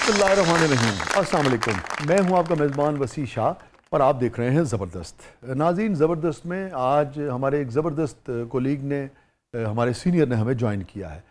बिस्मिल्लाहिर्रहमानिर्रहीम। अस्सलाम वालेकुम। मैं हूं आपका मेज़बान वसी शाह और आप देख रहे हैं ज़बरदस्त। नाज़रीन, ज़बरदस्त में आज हमारे एक ज़बरदस्त कोलीग ने, हमारे सीनियर ने हमें ज्वाइन किया है।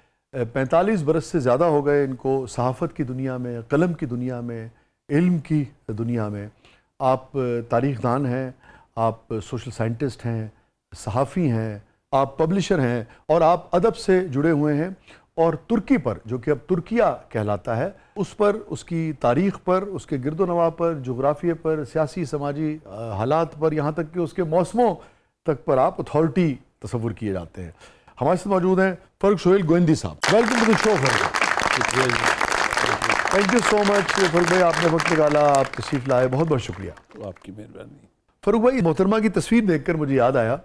45 बरस से ज़्यादा हो गए इनको सहाफ़त की दुनिया में, कलम की दुनिया में, इल्म की दुनिया में। आप तारीख़दान हैं, आप सोशल साइंटिस्ट हैं, सहाफ़ी हैं, आप पब्लिशर हैं और आप अदब से जुड़े हुए हैं। और तुर्की पर, जो कि अब तुर्किया कहलाता है, उस पर, उसकी तारीख़ पर, उसके गिरदोनवा पर, जोग्राफ़िया पर, सियासी समाजी हालात पर, यहाँ तक कि उसके मौसमों तक पर आप अथॉरिटी तस्वुर किए जाते हैं। हमारे साथ मौजूद हैं फ़रूख सोहेल गोविंदी साहब। Welcome to the show Farrukh. Thank you so much Farrukh भाई, आपने वक्त निकाला, आप तशरीफ़ लाए, बहुत बहुत शुक्रिया। तो आपकी मेहरबानी। फ़रूख भाई, मोहतरमा की तस्वीर देखकर मुझे याद आया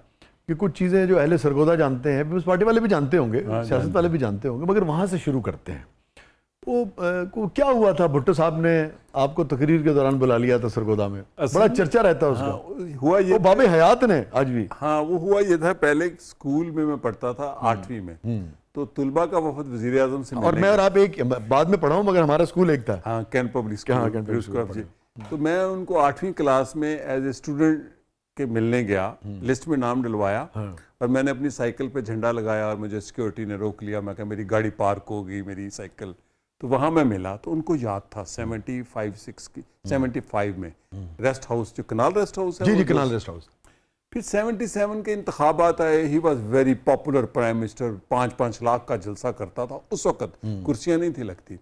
कि कुछ चीज़ें जो अहले सरगोदा जानते हैं, पीपल्स पार्टी वाले भी जानते होंगे, सियासत वाले भी जानते होंगे, मगर वहाँ से शुरू करते हैं। वो क्या हुआ था, भुट्टो साहब ने आपको तकरीर के दौरान बुला लिया था सरगोदा में, बड़ा चर्चा रहता है उसका। हाँ, हुआ ये, वो बाबे हयात ने आज भी। हाँ वो हुआ ये था, पहले स्कूल में मैं पढ़ता था 8वीं में, तो तुलबा का वफद वज़ीर आज़म से और मैं और आप एक बाद में पढ़ा हूँ, मगर हमारा स्कूल एक था। हाँ, कैन पब्लिक स्कूल। हाँ, कैन पब्लिक स्कूल। तो मैं उनको 8वीं क्लास में एज ए स्टूडेंट के मिलने गया, लिस्ट में नाम डलवाया और मैंने अपनी साइकिल पे झंडा लगाया और मुझे सिक्योरिटी ने रोक लिया। मैं कहा मेरी गाड़ी पार्क होगी, मेरी साइकिल। तो वहाँ मैं मिला तो उनको याद था 75 में रेस्ट हाउस, जो कनाल रेस्ट हाउस है। जी, कनाल रेस्ट हाउस। फिर 77 के इंतखाबात आए। He was very popular prime minister, 5-5 lakh का जलसा करता था उस वक़्त, कुर्सियाँ नहीं थी लगती।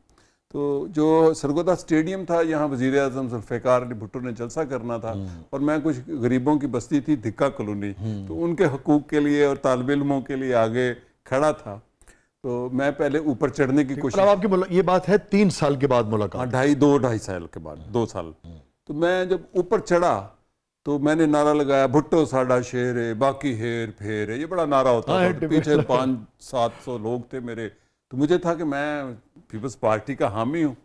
तो जो सरगोदा स्टेडियम था, यहाँ वज़ीर आज़म ज़ुल्फ़िकार अली भुट्टो ने जलसा करना था और मैं कुछ गरीबों की बस्ती थी धिक्का कॉलोनी, तो उनके हकूक़ के लिए और तालिब इल्मों के लिए आगे खड़ा था। तो मैं पहले ऊपर चढ़ने की कोशिश। आपकी ये बात है 3 साल के बाद मुलाकात? हाँ, 2.5 साल के बाद, 2 साल। तो मैं जब ऊपर चढ़ा तो मैंने नारा लगाया, भुट्टो साडा शेर है, बाकी हेर फेर है। ये बड़ा नारा होता था। तो पीछे 500-700 लोग थे मेरे। तो मुझे था कि मैं पीपल्स पार्टी का हामी हूँ।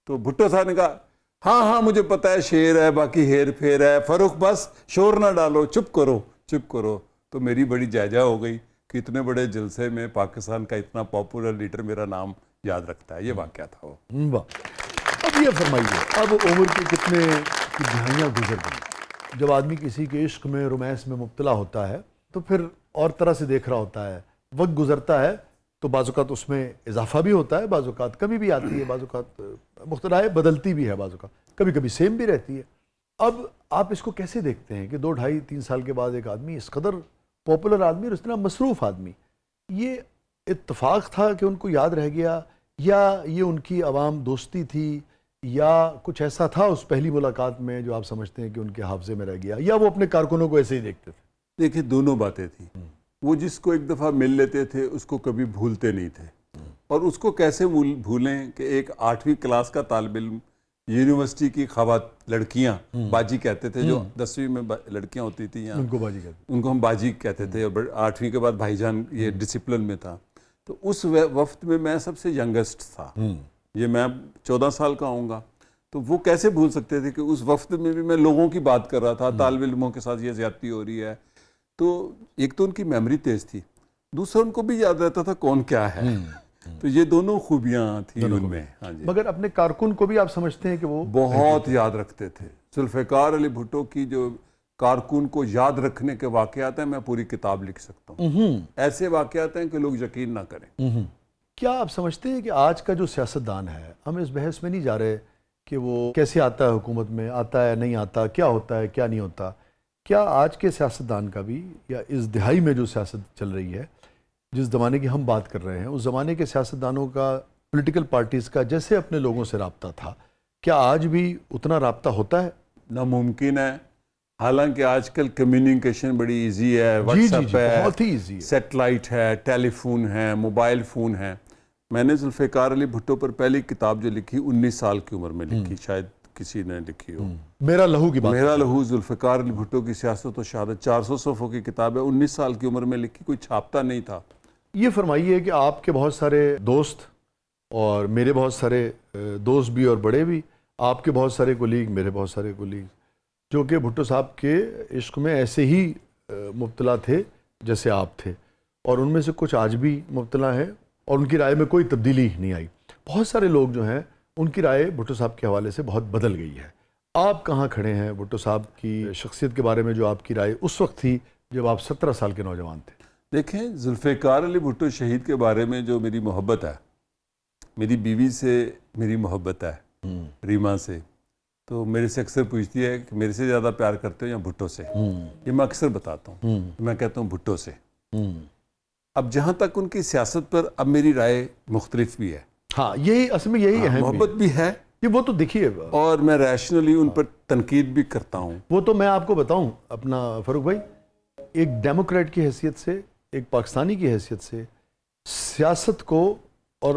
तो भुट्टो साहब ने कहा, हाँ मुझे पता है, शेर है, बाकी हेर फेर है, फ़रूख बस शोर ना डालो, चुप करो। तो मेरी बड़ी जायजा हो गई कि इतने बड़े जलसे में पाकिस्तान का इतना पॉपुलर लीडर मेरा नाम याद रखता है। ये वाक़या था वो। वाह। अब ये फरमाइए, अब उम्र के कितने की दिहाइयाँ गुजर गई, जब आदमी किसी के इश्क में, रोमांस में मुब्तला होता है तो फिर और तरह से देख रहा होता है। वक्त गुजरता है तो बाज़-औक़ात उसमें इजाफा भी होता है, बाज़-औक़ात कमी भी आती है, बाज़-औक़ात मुख्तलिफ बदलती भी है, बाज़-औक़ात कभी कभी सेम भी रहती है। अब आप इसको कैसे देखते हैं कि 2-2.5-3 साल के बाद एक आदमी, इस कदर पॉपुलर आदमी और इतना मसरूफ़ आदमी, ये इत्तफ़ाक़ था कि उनको याद रह गया, या ये उनकी अवाम दोस्ती थी, या कुछ ऐसा था उस पहली मुलाकात में जो आप समझते हैं कि उनके हाफ़ज़े में रह गया, या वो अपने कारकुनों को ऐसे ही देखते थे? देखिए, दोनों बातें थी। वो जिसको एक दफ़ा मिल लेते थे उसको कभी भूलते नहीं थे। और उसको कैसे भूलें कि एक 8वीं क्लास का तालिब इल्म, यूनिवर्सिटी की लड़कियां, बाजी कहते थे, जो 10वीं में लड़कियां होती थी यहाँ, उनको हम बाजी कहते थे। और 8वीं के बाद भाईजान, ये डिसिप्लिन में था। तो उस वक्त में मैं सबसे यंगेस्ट था। ये मैं 14 साल का आऊँगा। तो वो कैसे भूल सकते थे कि उस वक्त में भी मैं लोगों की बात कर रहा था, तालिब इल्मों के साथ ये ज़्यादती हो रही है। तो एक तो उनकी मेमोरी तेज थी, दूसरा उनको भी याद रहता था कौन क्या है। तो ये दोनों खूबियाँ थी उनमें। हाँ जी। मगर अपने कारकुन को भी आप समझते हैं कि वो बहुत याद रखते थे। ज़ुल्फ़िकार अली भुट्टो की जो कारकुन को याद रखने के वाक़यात हैं, मैं पूरी किताब लिख सकता हूँ। ऐसे वाक़यात हैं कि लोग यकीन ना करें। क्या आप समझते हैं कि आज का जो सियासतदान है, हम इस बहस में नहीं जा रहे कि वो कैसे आता है हुकूमत में, आता है नहीं आता, क्या होता है क्या नहीं होता, क्या आज के सियासतदान का भी, या इस दिहाई में जो सियासत चल रही है, जिस ज़माने की हम बात कर रहे हैं, उस ज़माने के सियासतदानों का, पॉलिटिकल पार्टीज़ का जैसे अपने लोगों से रब्ता था, क्या आज भी उतना रब्ता होता है? नामुमकिन है। हालांकि आजकल कम्युनिकेशन बड़ी इजी है, व्हाट्सएप है, बहुत ही इजी है, सेटेलाइट है, टेलीफोन है, मोबाइल फ़ोन है। मैंने ज़ुल्फ़िकार अली भुट्टो पर पहली किताब जो लिखी 19 साल की उम्र में लिखी, शायद किसी ने लिखी हो, मेरा लहू की बात। मेरा लहू, ज़ुल्फ़िकार अली भुट्टो की सियासत और शहादत, 400 सफ़ों की किताब है। 19 साल की उम्र में लिखी, कोई छापता नहीं था। ये फरमाइए कि आपके बहुत सारे दोस्त, और मेरे बहुत सारे दोस्त भी और बड़े भी, आपके बहुत सारे कोलीग, मेरे बहुत सारे कोलीग, जो कि भुट्टो साहब के इश्क में ऐसे ही मुब्तला थे जैसे आप थे, और उनमें से कुछ आज भी मुब्तला हैं और उनकी राय में कोई तब्दीली नहीं आई। बहुत सारे लोग जो हैं ان کی رائے بھٹو صاحب کے حوالے سے بہت بدل گئی ہے. آپ کہاں کھڑے ہیں بھٹو صاحب کی شخصیت کے بارے میں جو آپ کی رائے اس وقت تھی جب آپ 17 سال کے نوجوان تھے؟ دیکھیں، ذوالفقار علی بھٹو شہید کے بارے میں جو میری محبت ہے، میری بیوی سے میری محبت ہے، ریما سے، تو میرے سے اکثر پوچھتی ہے کہ میرے سے زیادہ پیار کرتے ہو یا بھٹو سے. یہ میں اکثر بتاتا ہوں، میں کہتا ہوں بھٹو سے. اب جہاں تک ان کی سیاست پر اب میری رائے مختلف بھی ہے. ہاں، یہی اصل میں یہی اہم محبت بھی ہے، یہ وہ تو دیکھیے، اور میں ریشنلی ان پر تنقید بھی کرتا ہوں. وہ تو میں آپ کو بتاؤں اپنا فاروق بھائی، ایک ڈیموکریٹ کی حیثیت سے، ایک پاکستانی کی حیثیت سے، سیاست کو اور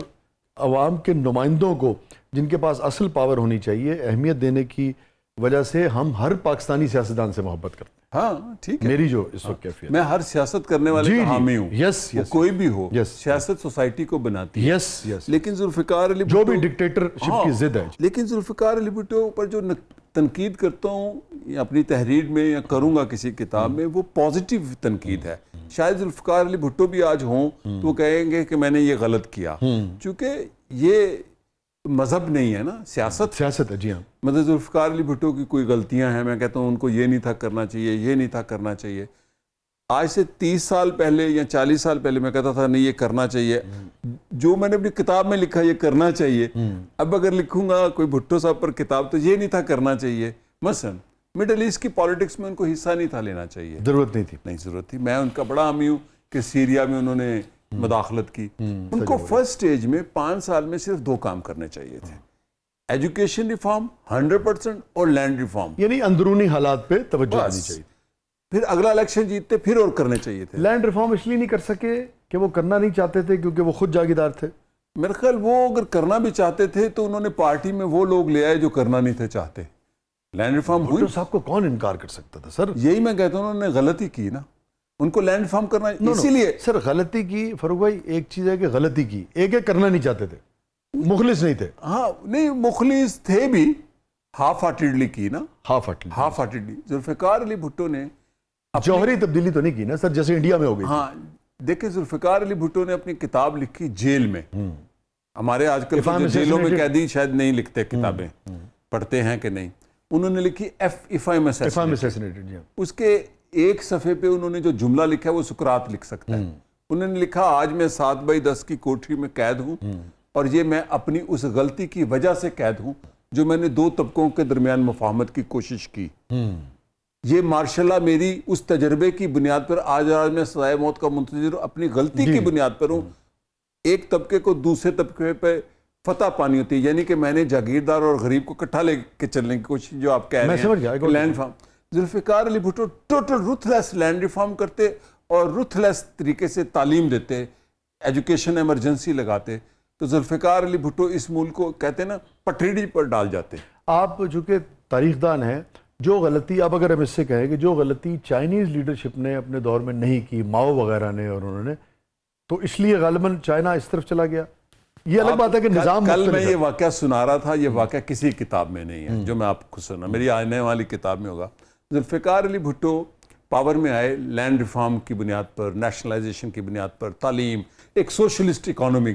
عوام کے نمائندوں کو جن کے پاس اصل پاور ہونی چاہیے اہمیت دینے کی وجہ سے ہم ہر پاکستانی سیاستدان سے محبت کرتے ہیں. ہاں ٹھیک ہے، میری جو اس وقت کیفیت، میں ہر سیاست کرنے والے کا حامی ہوں. یس وہ یس کوئی بھی ہو، یس سیاست سوسائٹی کو بناتی ہے. یس یس لیکن ذوالفقار علی جو بھٹو، بھی ڈکٹیٹرشپ کی ضد ہے، لیکن ذوالفقار علی بھٹو پر جو تنقید کرتا ہوں یا اپنی تحریر میں یا کروں گا کسی کتاب میں، وہ پازیٹیو تنقید ہے. شاید ذوالفقار علی بھٹو بھی آج ہوں تو وہ کہیں گے کہ میں نے یہ غلط کیا، چونکہ یہ مذہب نہیں ہے نا، سیاست ہے. جی ہاں، مطلب ذوالفقار علی بھٹو کی کوئی غلطیاں ہیں، میں کہتا ہوں ان کو یہ نہیں تھا کرنا چاہیے، یہ نہیں تھا کرنا چاہیے. آج سے 30 سال پہلے یا 40 سال پہلے میں کہتا تھا نہیں یہ کرنا چاہیے، جو میں نے اپنی کتاب میں لکھا یہ کرنا چاہیے. اب اگر لکھوں گا کوئی بھٹو صاحب پر کتاب تو یہ نہیں تھا کرنا چاہیے. مثلا مڈل ایسٹ کی پالیٹکس میں ان کو حصہ نہیں تھا لینا چاہیے، ضرورت نہیں تھی. نہیں ضرورت تھی. میں ان کا بڑا حامی ہوں کہ سیریا میں انہوں نے مداخلت کی. ان کو فرسٹ سٹیج میں 5 سال میں صرف 2 کام کرنے چاہیے تھے، ایجوکیشن ریفارم 100% اور لینڈ ریفارم. یعنی اندرونی حالات پہ توجہ دینی چاہیے. پھر اگلا الیکشن جیتتے پھر اور کرنے چاہیے تھے. لینڈ ریفارم اس لیے نہیں کر سکے کہ وہ کرنا نہیں چاہتے تھے کیونکہ وہ خود جاگیردار تھے. میرے خیال وہ اگر کرنا بھی چاہتے تھے تو انہوں نے پارٹی میں وہ لوگ لے آئے جو کرنا نہیں تھے چاہتے. لینڈ ریفارم ہوئی، بھٹو صاحب کو کون انکار کر سکتا تھا سر؟ یہی میں کہتا ہوں انہوں نے غلطی کی نا، ان کو لینڈ ریفارم کرنا اسی لیے. سر غلطی کی فاروق بھائی، ایک چیز ہے کہ غلطی کی، ایک ہے کرنا نہیں چاہتے تھے، مخلص نہیں تھے. ہاں نہیں، مخلص تھے بھی، ہاف ہارٹیڈلی کی نا، ہاف ہارٹیڈلی. ذوالفقار علی بھٹو نے جوہری تبدیلی تو نہیں کی نا سر، جیسے انڈیا میں ہو گئی. ہاں دیکھیں، ذوالفقار علی بھٹو نے اپنی کتاب لکھی جیل میں. ہمارے آج کل جو جیلوں میں قیدی شاید نہیں لکھتے کتابیں، پڑھتے ہیں کہ نہیں. انہوں نے لکھی if I'm assassinated. اس کے ایک صفحے پہ انہوں نے جو جملہ لکھا ہے وہ سقراط لکھ سکتا ہے. انہوں نے لکھا آج میں 7/10 کی کوٹری میں قید ہوں، اور یہ میں اپنی اس غلطی کی وجہ سے قید ہوں جو میں نے 2 طبقوں کے درمیان مفاہمت کی کوشش کی. یہ ماشاء اللہ میری اس تجربے کی بنیاد پر آج میں سزائے موت کا منتظر اپنی غلطی کی بنیاد پر ہوں. ایک طبقے کو دوسرے طبقے پہ فتح پانی ہوتی ہے، یعنی کہ میں نے جاگیردار اور غریب کو اکٹھا لے کے چلنے کی کوشش، جو آپ کہہ رہے ہیں land reform. Zulfiqar Ali Bhutto total رuthless land reform کرتے اور ruthless طریقے سے تعلیم دیتے، ایجوکیشن ایمرجنسی لگاتے. تو ذوالفقار علی بھٹو اس ملک کو کہتے ہیں نا پٹریڈی پر ڈال جاتے. آپ چونکہ تاریخ دان ہیں، جو غلطی اب اگر ہم اس سے کہیں کہ جو غلطی چائنیز لیڈرشپ نے اپنے دور میں نہیں کی، ماؤ وغیرہ نے اور انہوں نے، تو اس لیے غالباً چائنا اس طرف چلا گیا. یہ الگ بات ہے کہ نظام کل میں یہ واقعہ سنا رہا تھا، یہ واقعہ کسی کتاب میں نہیں ہے جو میں آپ کو سنا، میری آنے والی کتاب میں ہوگا. ذوالفقار علی بھٹو پاور میں آئے لینڈ ریفارم کی بنیاد پر، نیشنلائزیشن کی بنیاد پر، تعلیم، ایک سوشلسٹ اکانومی.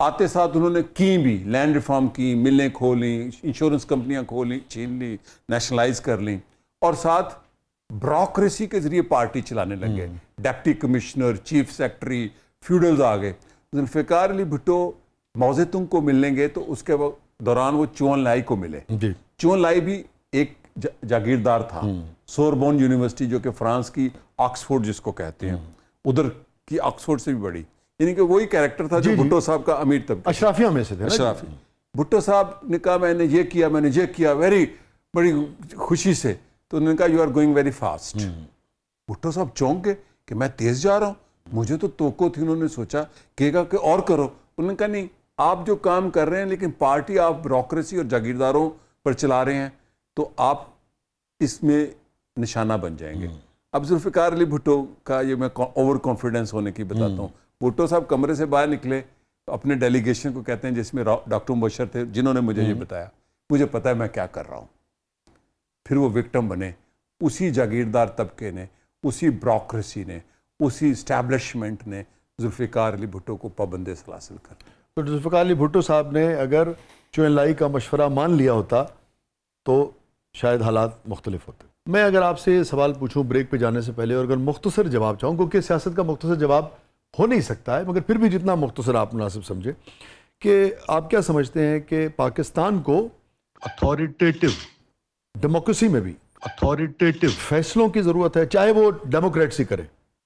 آتے ساتھ انہوں نے کی بھی، لینڈ ریفارم کی، ملیں کھولیں، انشورنس کمپنیاں کھولیں، چھین لی، نیشنلائز کر لیں، اور ساتھ بیوروکریسی کے ذریعے پارٹی چلانے لگے. ڈپٹی کمشنر، چیف سیکرٹری، فیوڈلز آ گئے. ذوالفقار علی بھٹو موزے تنگ کو ملیں گے تو اس کے دوران وہ چون لائی کو ملے. چون لائی بھی ایک جاگیردار تھا، سوربون یونیورسٹی جو کہ فرانس کی آکسفورڈ جس کو کہتے ہیں، ادھر کی آکسفورڈ سے بھی بڑی، یعنی کہ وہی کیریکٹر تھا جو بھٹو صاحب کا امیر طبقہ، اشرافیہ میں سے تھے. اشرافی. بھٹو صاحب نے کہا میں نے یہ کیا، میں نے یہ کیا، بڑی خوشی سے. تو انہوں نے کہا you are going very fast. Bhutto صاحب چونک گئے کہ میں تیز جا رہا ہوں. مجھے تو توقع تھی، انہوں نے سوچا کہ اور کرو. انہوں نے کہا نہیں، آپ جو کام کر رہے ہیں لیکن پارٹی آپ بیوروکریسی اور جاگیرداروں پر چلا رہے ہیں تو آپ اس میں نشانہ بن جائیں گے. اب ذوالفقار علی بھٹو کا یہ میں اوور کانفیڈنس ہونے کی بتاتا ہوں. بھٹو صاحب کمرے سے باہر نکلے اپنے ڈیلیگیشن کو کہتے ہیں جس میں ڈاکٹر مبشر تھے، جنہوں نے مجھے یہ بتایا، مجھے پتا ہے میں کیا کر رہا ہوں. پھر وہ وکٹم بنے، اسی جاگیردار طبقے نے، اسی بیوروکریسی نے، اسی اسٹیبلشمنٹ نے ذوالفقار علی بھٹو کو پابند سلاسل کر. تو ذوالفقار علی بھٹو صاحب نے اگر چوئن کا مشورہ مان لیا ہوتا تو شاید حالات مختلف ہوتے. میں اگر آپ سے سوال پوچھوں بریک پہ جانے سے پہلے اور اگر مختصر جواب چاہوں, کیونکہ سیاست کا مختصر جواب ہو نہیں سکتا ہے, مگر پھر بھی جتنا مختصر آپ مناسب سمجھے, کہ آپ کیا سمجھتے ہیں کہ پاکستان کو اتھارٹیٹو ڈیموکریسی میں بھی اتھارٹیٹو فیصلوں کی ضرورت ہے, چاہے وہ ڈیموکریٹسی کرے؟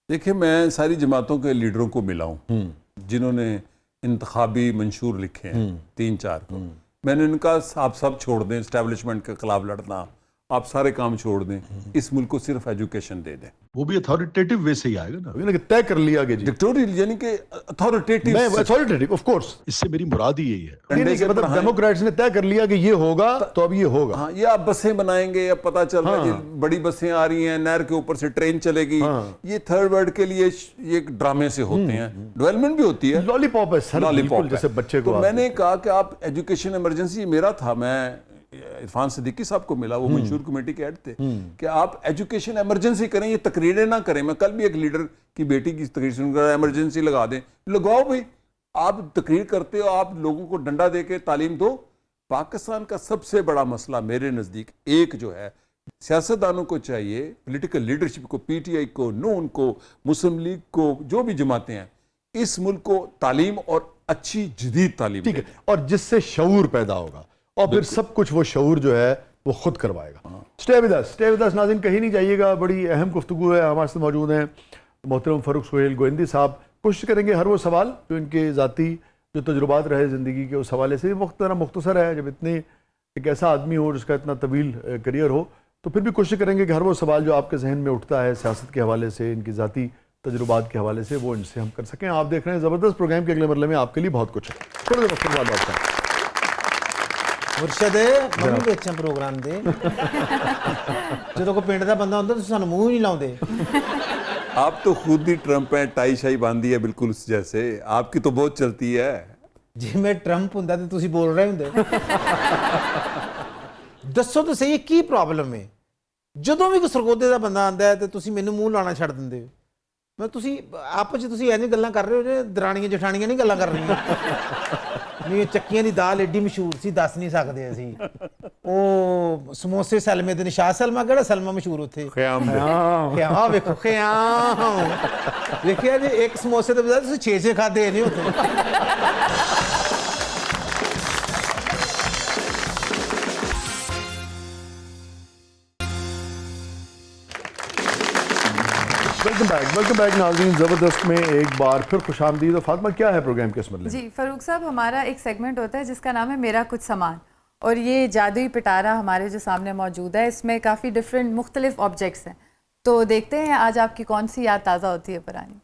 دیکھیں, میں ساری جماعتوں کے لیڈروں کو ملا ہوں جنہوں نے انتخابی منشور لکھے ہیں 3-4 کو. میں نے ان کا آپ سب چھوڑ دیں, اسٹیبلشمنٹ کے خلاف لڑنا, آپ سارے کام چھوڑ دیں, اس ملک کو صرف ایجوکیشن دے دیں. وہ بھی اتھارٹیٹو وے سے ہی آئے گا نا, یعنی کہ طے کر لیا کہ جی ڈکٹوریل, یعنی کہ اتھارٹیٹو. میں اتھارٹیٹو آف کورس, اس سے میری مراد ہی یہی ہے, مطلب ڈیموکریٹس نے طے کر لیا کہ یہ ہوگا تو اب یہ ہوگا. ہاں, یہ آپ بسیں بنائیں گے, اب پتہ چل رہا ہے بڑی بسیں آ رہی ہیں, نہر کے اوپر سے ٹرین چلے گی, یہ تھرڈ ورلڈ کے لیے یہ ڈرامے سے ہوتے ہیں. ڈیولپمنٹ بھی ہوتی ہے, لالی پاپ ہے سر, بالکل جیسے بچے کو. تو میں نے کہا کہ آپ ایجوکیشن ایمرجنسی, میرا تھا, میں عرفان صدیقی صاحب کو ملا, وہ منشور کمیٹی کے ہیڈ تھے, کہ آپ ایجوکیشن ایمرجنسی کریں, یہ تقریریں نہ کریں. میں کل بھی ایک لیڈر کی بیٹی کی تقریر سن کر ایمرجنسی لگا دیں, لگاؤ بھائی, آپ تقریر کرتے ہو, آپ لوگوں کو ڈنڈا دے کے تعلیم دو. پاکستان کا سب سے بڑا مسئلہ میرے نزدیک ایک جو ہے, سیاستدانوں کو چاہیے, پولیٹیکل لیڈرشپ کو, پی ٹی آئی کو, نون کو, مسلم لیگ کو, جو بھی جماعتیں ہیں, اس ملک کو تعلیم اور اچھی جدید تعلیم, ٹھیک ہے, اور جس سے شعور پیدا ہوگا, اور پھر سب کچھ وہ شعور جو ہے وہ خود کروائے گا. اسٹے ود اس ناظرین, کہیں نہیں جائیے گا, بڑی اہم گفتگو ہے. ہمارے ساتھ موجود ہیں محترم فاروق سہیل گوہندی صاحب. کوشش کریں گے ہر وہ سوال جو ان کے ذاتی جو تجربات رہے زندگی کے اس حوالے سے, وقت ذرا مختصر ہے, جب اتنے ایک ایسا آدمی ہو جس کا اتنا طویل کریئر ہو, تو پھر بھی کوشش کریں گے کہ ہر وہ سوال جو آپ کے ذہن میں اٹھتا ہے سیاست کے حوالے سے, ان کی ذاتی تجربات کے حوالے سے, وہ ان سے ہم کر سکیں. آپ دیکھ رہے ہیں زبردست پروگرام کے اگلے مرحلے میں آپ کے لیے بہت کچھ ہے. تھوڑے دیر وقت بعد بات کریں. مرشد منو بیچاں پروگرام دے جدوں کوئی پنڈ دا بندہ ہوندا تسی سانوں منہ ہی نہیں لاؤندے. آپ تو خود ہی ٹرمپ ہیں, ٹائی شائی باندھی ہے بالکل اس جیسے, آپ کی تو بہت چلتی ہے. جی میں ٹرمپ ہوندا تے تسی بول رہے ہوندے. دسو تو صحیح کی پرابلم ہے, جدوں بھی کوئی سرگودے دا بندہ آندا ہے تے تسی مینوں منہ لانا چھڑ دیندے. میں تسی آپس وچ تسی ایویں گلاں کر رہے ہو جے درانیاں جٹھانیاں نہیں گلاں کر رہیاں. نہیں, چکیاں دی دال ایڈی مشہور سی, دس نہیں سکدے اسی. او سموسے سلمے دے, شاہ سلمہ کیڑا سلمہ مشہور اوتھے, خیام دے. خیام, ویکھو خیام, ویکھیا جی ایک سموسے دے بجائے تسی 6 کھادے نہیں ہوتے. ویلکم بیک ناظرین, زبردست میں ایک بار پھر خوش آمدید. اور فاطمہ کیا ہے پروگرام کے اس مرحلے میں؟ جی فاروق صاحب, ہمارا ایک سیگمنٹ ہوتا ہے جس کا نام ہے میرا کچھ سامان, اور یہ جادوئی پٹارا ہمارے جو سامنے موجود ہے, اس میں کافی ڈفرینٹ مختلف آبجیکٹس ہیں. تو دیکھتے ہیں آج آپ کی کون سی یاد تازہ ہوتی ہے پرانی.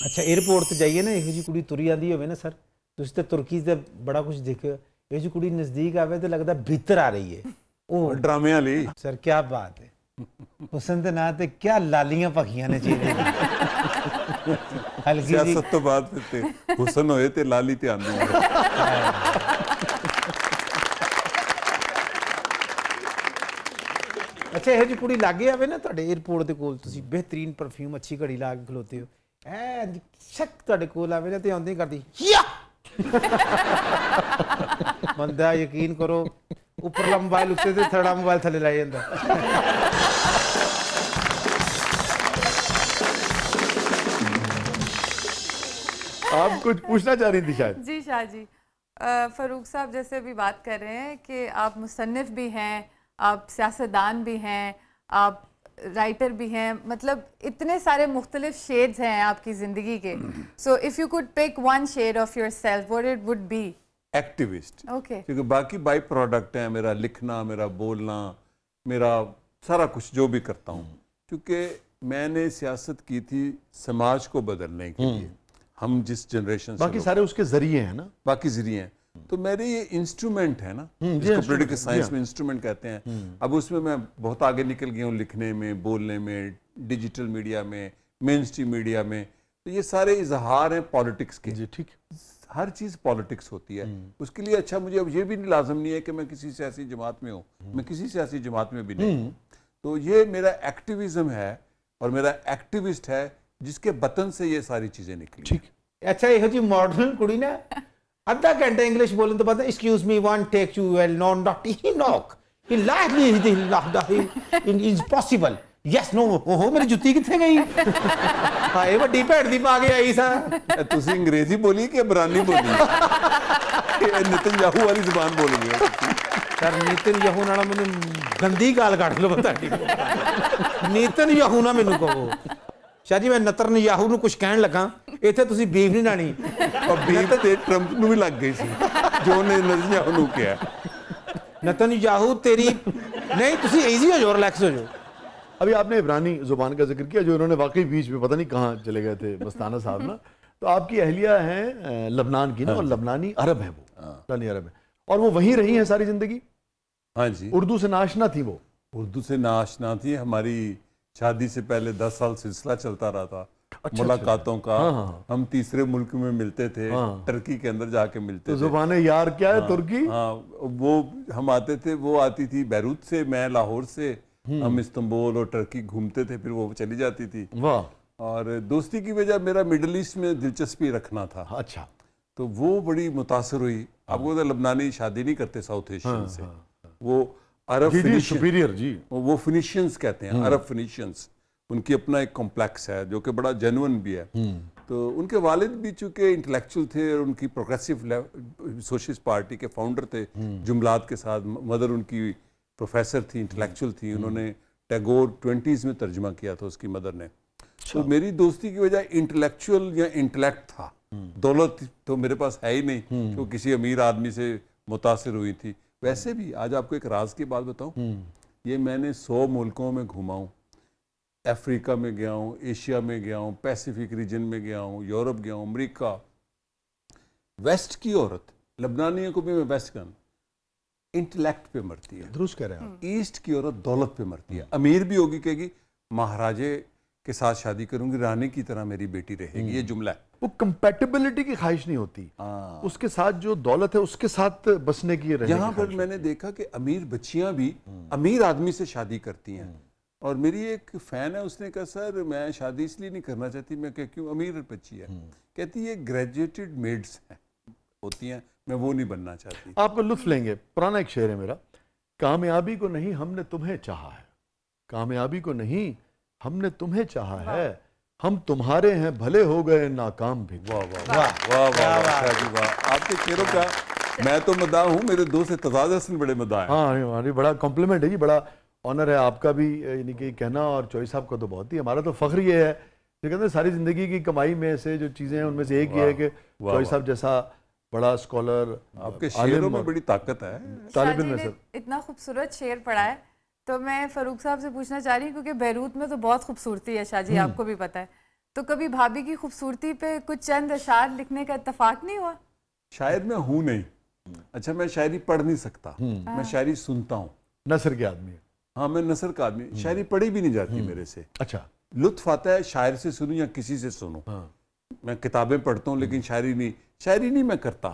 اچھا, ایئرپورٹ تے جائیے نا, ایک جی کڑی تری آندی ہوے نا سر, تسی تے ترکی تے بڑا کچھ دیکھو, یہ جی کڑی نزدیک آوے تے لگدا بھیتر آ رہی ہے. او ڈرامے والی سر کیا بات ہے, حسن دے نا تے کیا لالیاں پکیاں نے چہرے ہلکی جی. سیاست تو بات تے حسن ہوئے تے لالی تے آندی ہے. اچھا, یہ جی کڑی لاگے آوے نا تہاڈے ایئرپورٹ دے کول, تسی بہترین پرفیوم اچھی گھڑی لا کے کھلوتے ہو, شک تہاڈے کول آوے نا تے آندی کرਦੀ بندہ یقین کرو اوپرلا موبائل اتنے تے تھڑا موبائل تھلے لے جاندا. آپ کچھ پوچھنا چاہ رہی تھی شاید؟ جی شاہ جی, فاروق صاحب جیسے ابھی بات کر رہے ہیں کہ آپ مصنف بھی ہیں, آپ سیاستدان بھی ہیں, آپ رائٹر بھی ہیں, مطلب اتنے سارے مختلف شیڈز ہیں آپ کی زندگی کے. So if you could pick one shade of yourself, what it would be? Activist. Okay, کیونکہ باقی بائی پروڈکٹ ہیں, میرا لکھنا, میرا بولنا, میرا سارا کچھ جو بھی کرتا ہوں, کیونکہ میں نے سیاست کی تھی سماج کو بدلنے کے لیے. ہم جس جنریشن سے, باقی سارے اس کے ذریعے ہیں نا, باقی ذریعے ہیں, تو میرے یہ انسٹرومنٹ ہے نا, جس کو پولیٹیکل سائنس میں انسٹرومنٹ کہتے ہیں. اب اس میں بہت آگے نکل گیا ہوں, لکھنے میں, بولنے میں, ڈیجیٹل میڈیا میں, مین اسٹریم میڈیا میں. تو یہ سارے اظہار ہیں پالیٹکس کے. جی ٹھیک, ہر چیز پالیٹکس ہوتی ہے. اس کے لیے اچھا مجھے اب یہ بھی لازم نہیں ہے کہ میں کسی سیاسی جماعت میں ہوں, میں کسی سیاسی جماعت میں بھی نہیں ہوں. تو یہ میرا ایکٹیویزم ہے, اور میرا ایکٹیوسٹ ہے जिसके बतन से ये सारी चीजें निकली। ठीक। ਅੱਛਾ ਇਹੋ ਜੀ ਮਾਡਰਨ ਕੁੜੀ ਨਾ ਅੱਧਾ ਘੰਟਾ ਇੰਗਲਿਸ਼ ਬੋਲਣ ਤੋਂ ਬਾਅਦ excuse me one take two well known not ਹੀ ਨੋਕ ਹੀ ਲਾਈਟਲੀ ਹੀ ਲਾਹਦਾ ਹੀ ਇਜ਼ ਪੋਸੀਬਲ ਯੈਸ ਨੋ ਉਹ ਮੇਰੀ ਜੁੱਤੀ ਕਿੱਥੇ ਗਈ ਹਾਏ ਵੱਡੀ ਭੈਣ ਦੀ ਪਾ ਕੇ ਆਈ ਸਾਂ ਤੁਸੀਂ ਅੰਗਰੇਜ਼ੀ ਬੋਲੀ ਕਿ ਇਬਰਾਨੀ ਬੋਲੀ? ਇਹ ਨਤਨਯਾਹੂ ਵਾਲੀ ਜ਼ੁਬਾਨ ਬੋਲੀ ਹੈ। ਸਰ ਨੀਤਨ ਯਹੂ ਨਾਲ ਮੈਨੂੰ ਗੰਦੀ ਗਾਲ ਕੱਢ ਲਓ ਤੁਹਾਡੀ ਨੀਤਨ ਯਹੂ ਨਾ ਮੈਨੂੰ ਕਹੋ ਸ਼ਾਹ ਜੀ ਮੈਂ ਨਤਨ ਯਾਹੂ ਨੂੰ ਕੁਝ ਕਹਿਣ ਲੱਗਾ ਇੱਥੇ ਤੁਸੀਂ ਬੀਫ ਨਹੀਂ ਲਾਣੀ ਔਰ ਬੀਫ ਤੇ ਟਰੰਪ ਨੂੰ ਵੀ ਲੱਗ ਗਈ ਸੀ ਜੋ ਨੇ ਨਤਨਯਾਹੂ ਨੂੰ ਕਿਹਾ। ਨਤਨ ਯਾਹੂ ਤੇਰੀ ਨਹੀਂ ਤੁਸੀਂ ਈਜ਼ੀ ਹੋ ਜਾਓ ਰਿਲੈਕਸ ਹੋ ਜਾਓ। अभी आपने इब्रानी ज़ुबान का जिक्र किया जो इन्होंने वाकई बीच में पता नहीं कहाँ चले गए थे मस्ताना साहब ना, तो आपकी अहलिया हैं लबनान की ना, और लबनानी अरब है वो, लबनानी अरब है, और वो वहीं रही हैं सारी ज़िंदगी? हाँ जी। उर्दू से नाशना थी वो? उर्दू से नाशना थी। हमारी शादी से पहले 10 साल सिलसिला चलता रहा था मुलाकातों का। हम तीसरे मुल्क में मिलते थे, टर्की के अंदर जाके मिलते थे। ज़ुबान यार क्या है तुर्की? हाँ, वो हम आते थे, वो आती थी बैरूत से, मैं लाहौर से, हम इस्तांबुल और टर्की घूमते थे, फिर वो चली जाती थी। वाह। और दोस्ती की वजह मेरा मिडल ईस्ट में दिलचस्पी रखना था। अच्छा। तो वो बड़ी मुतासर हुई। आपको पता है लबनानी शादी नहीं करते साउथ एशियन से, वो अरब सुपीरियर जी, वो फिनिशियंस कहते हैं, अरब फिनिशियंस। उनकी अपना एक कॉम्प्लेक्स है जो कि बड़ा जेन्युइन भी है। तो उनके वालिद भी चूँकि इंटेलेक्चुअल थे और उनकी प्रोग्रेसिव सोशलिस्ट पार्टी के फाउंडर थे जुमलात के साथ। मदर उनकी प्रोफेसर थी, इंटेलेक्चुअल थी, उन्होंने टैगोर 20s में तर्जुमा किया था उसकी मदर ने। तो मेरी दोस्ती की वजह इंटेलेक्चुअल या इंटेलेक्ट था। दौलत तो मेरे पास है ही नहीं जो किसी अमीर आदमी से मुतासिर हुई थी। वैसे भी आज आपको एक राज की बात बताऊं, ये मैंने 100 मुल्कों में घूमा हूँ। अफ्रीका में गया हूँ, एशिया में गया हूँ, पैसिफिक रीजन में गया हूँ, यूरोप गया हूँ, अमेरिका। वेस्ट की औरत, लबनानियों को भी मैं वेस्ट कहूँ, इंटेलेक्ट पे मरती है। दुरुस्त कह रहे हैं आप। ईस्ट की औरत दौलत पे मरती है। अमीर भी होगी, कहेगी महाराजे के साथ शादी करूंगी, रानी की तरह मेरी बेटी रहेगी, ये जुमला है। वो कंपैटिबिलिटी की ख्वाहिश नहीं होती, उसके साथ जो दौलत है उसके साथ बसने की रहने यहाँ की पर ख्वाहिश मैंने देखा कि अमीर बच्चियां भी अमीर आदमी से शादी करती हैं। और मेरी एक फैन है, उसने कहा सर मैं शादी इसलिए नहीं करना चाहती। मैं कहा क्यों? अमीर बच्ची है। कहती है ग्रेजुएटेड मेड्स हैं होती हैं, मैं वो नहीं बनना चाहती। आपको लुत्फ लेंगे। पुराना एक शेर है मेरा, कामयाबी को नहीं हमने तुम्हें चाहा है, कामयाबी को नहीं हमने तुम्हें चाहा है, हम तुम्हारे हैं भले हो गए नाकाम भी। वाह वाह वाह वाह वाह वाह जी वाह। आपके शेरों का मैं तो मदाह हूँ, मेरे दोस्त एतजाज हसन बड़े मदाह हैं। हाँ, ये बड़ा कॉम्प्लीमेंट है जी, बड़ा ऑनर है आपका भी, यानी कि कहना, और चौधरी साहब का तो बहुत ही। हमारा तो फख्र ये है कि कहते हैं सारी ज़िंदगी की कमाई में से जो चीज़ें हैं उनमें से एक ये है कि चौधरी साहब जैसा बड़ा स्कॉलर, आपके शेरों में बड़ी ताकत है। तालिब इल्म है सर। इतना खूबसूरत शेर पढ़ा है, तो मैं फ़रूक साहब से पूछना चाह रही हूँ, क्योंकि बैरूत में तो बहुत खूबसूरती है शाह जी, आपको भी पता है, तो कभी भाभी की खूबसूरती पे कुछ चंद अशार लिखने का इत्तेफाक नहीं हुआ? शायर मैं हूँ नहीं। अच्छा, मैं शायरी पढ़ नहीं सकता, मैं शायरी सुनता हूँ। नसर के आदमी है। हाँ, मैं नसर का आदमी, शायरी पढ़ी भी नहीं जाती मेरे से। अच्छा। लुत्फ आता है शायर से सुनूं या किसी से सुनूं। मैं किताबें पढ़ता हूँ लेकिन शायरी नहीं मैं करता।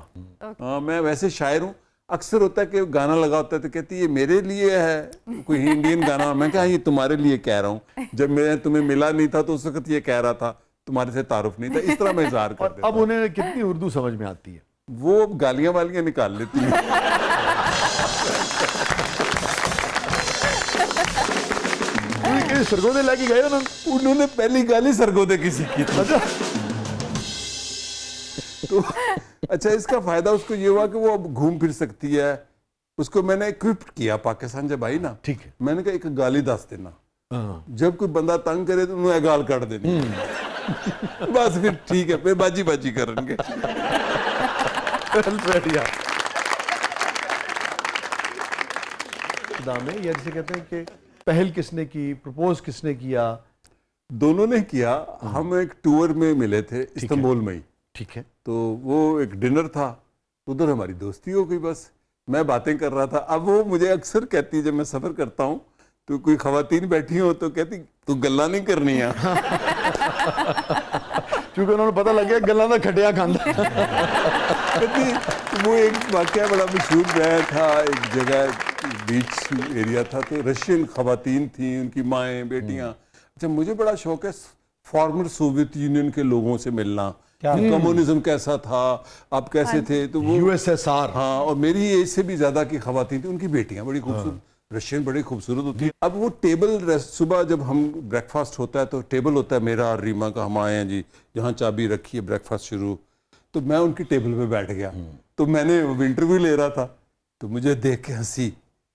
मैं वैसे शायर हूँ। अक्सर होता है कि गाना लगा होता है तो कहती है ये मेरे लिए है, कोई इंडियन गाना। मैं कहा ये तुम्हारे लिए कह रहा हूँ, जब मैं तुम्हें मिला नहीं था तो उस वक्त ये कह रहा था, तुम्हारे से तारुफ नहीं था। इस तरह मैं इज़हार कर देता। अब उन्हें कितनी उर्दू समझ में आती है? वो गालियाँ वालियाँ निकाल लेती है। सरगोदे लेके गए उन्होंने पहली गाली सरगोदे किसी की थी। तो अच्छा, इसका फायदा उसको ये हुआ कि वो अब घूम फिर सकती है। उसको मैंने इक्विप्ड किया पाकिस्तान जब आई ना, ठीक है, मैंने कहा एक गाली दस देना, जब कोई बंदा तंग करे तो उन्हें गाल काट देनी। बस फिर ठीक है, फिर बाजी बाजी करेंगे। या जिसे कहते हैं कि पहल किसने की, प्रपोज किसने किया? दोनों ने किया। हम एक टूर में मिले थे इस्तांबुल में ही, ठीक है, तो वो एक डिनर था, उधर हमारी दोस्ती हो गई। बस मैं बातें कर रहा था। अब वो मुझे अक्सर कहती है जब मैं सफ़र करता हूँ तो कोई खवातीन बैठी हो तो कहती तू गल्ला नहीं करनी है। क्योंकि उन्होंने पता लग गया गल्ला ना खटिया खांदा। वो एक वाकया बड़ा मशहूर रहा था, एक जगह बीच एरिया था, तो रशियन खवातीन थी, उनकी माएँ बेटियाँ। अच्छा, मुझे बड़ा शौक है फॉर्मर सोवियत यूनियन के लोगों से मिलना, कम्युनिज्म कैसा था, आप कैसे थे, तो वो USSR। हाँ, और मेरी एज से भी ज्यादा की खवातीन थी, उनकी बेटियां बड़ी खूबसूरत, रशियन बड़ी खूबसूरत होती है। अब वो टेबल, सुबह जब हम ब्रेकफास्ट होता है तो टेबल होता है मेरा और रीमा का, हम आए हैं जी, यहाँ चाबी रखी है, ब्रेकफास्ट शुरू, तो मैं उनकी टेबल पे बैठ गया, तो मैंने इंटरव्यू ले रहा था, तो मुझे देख के हंसी,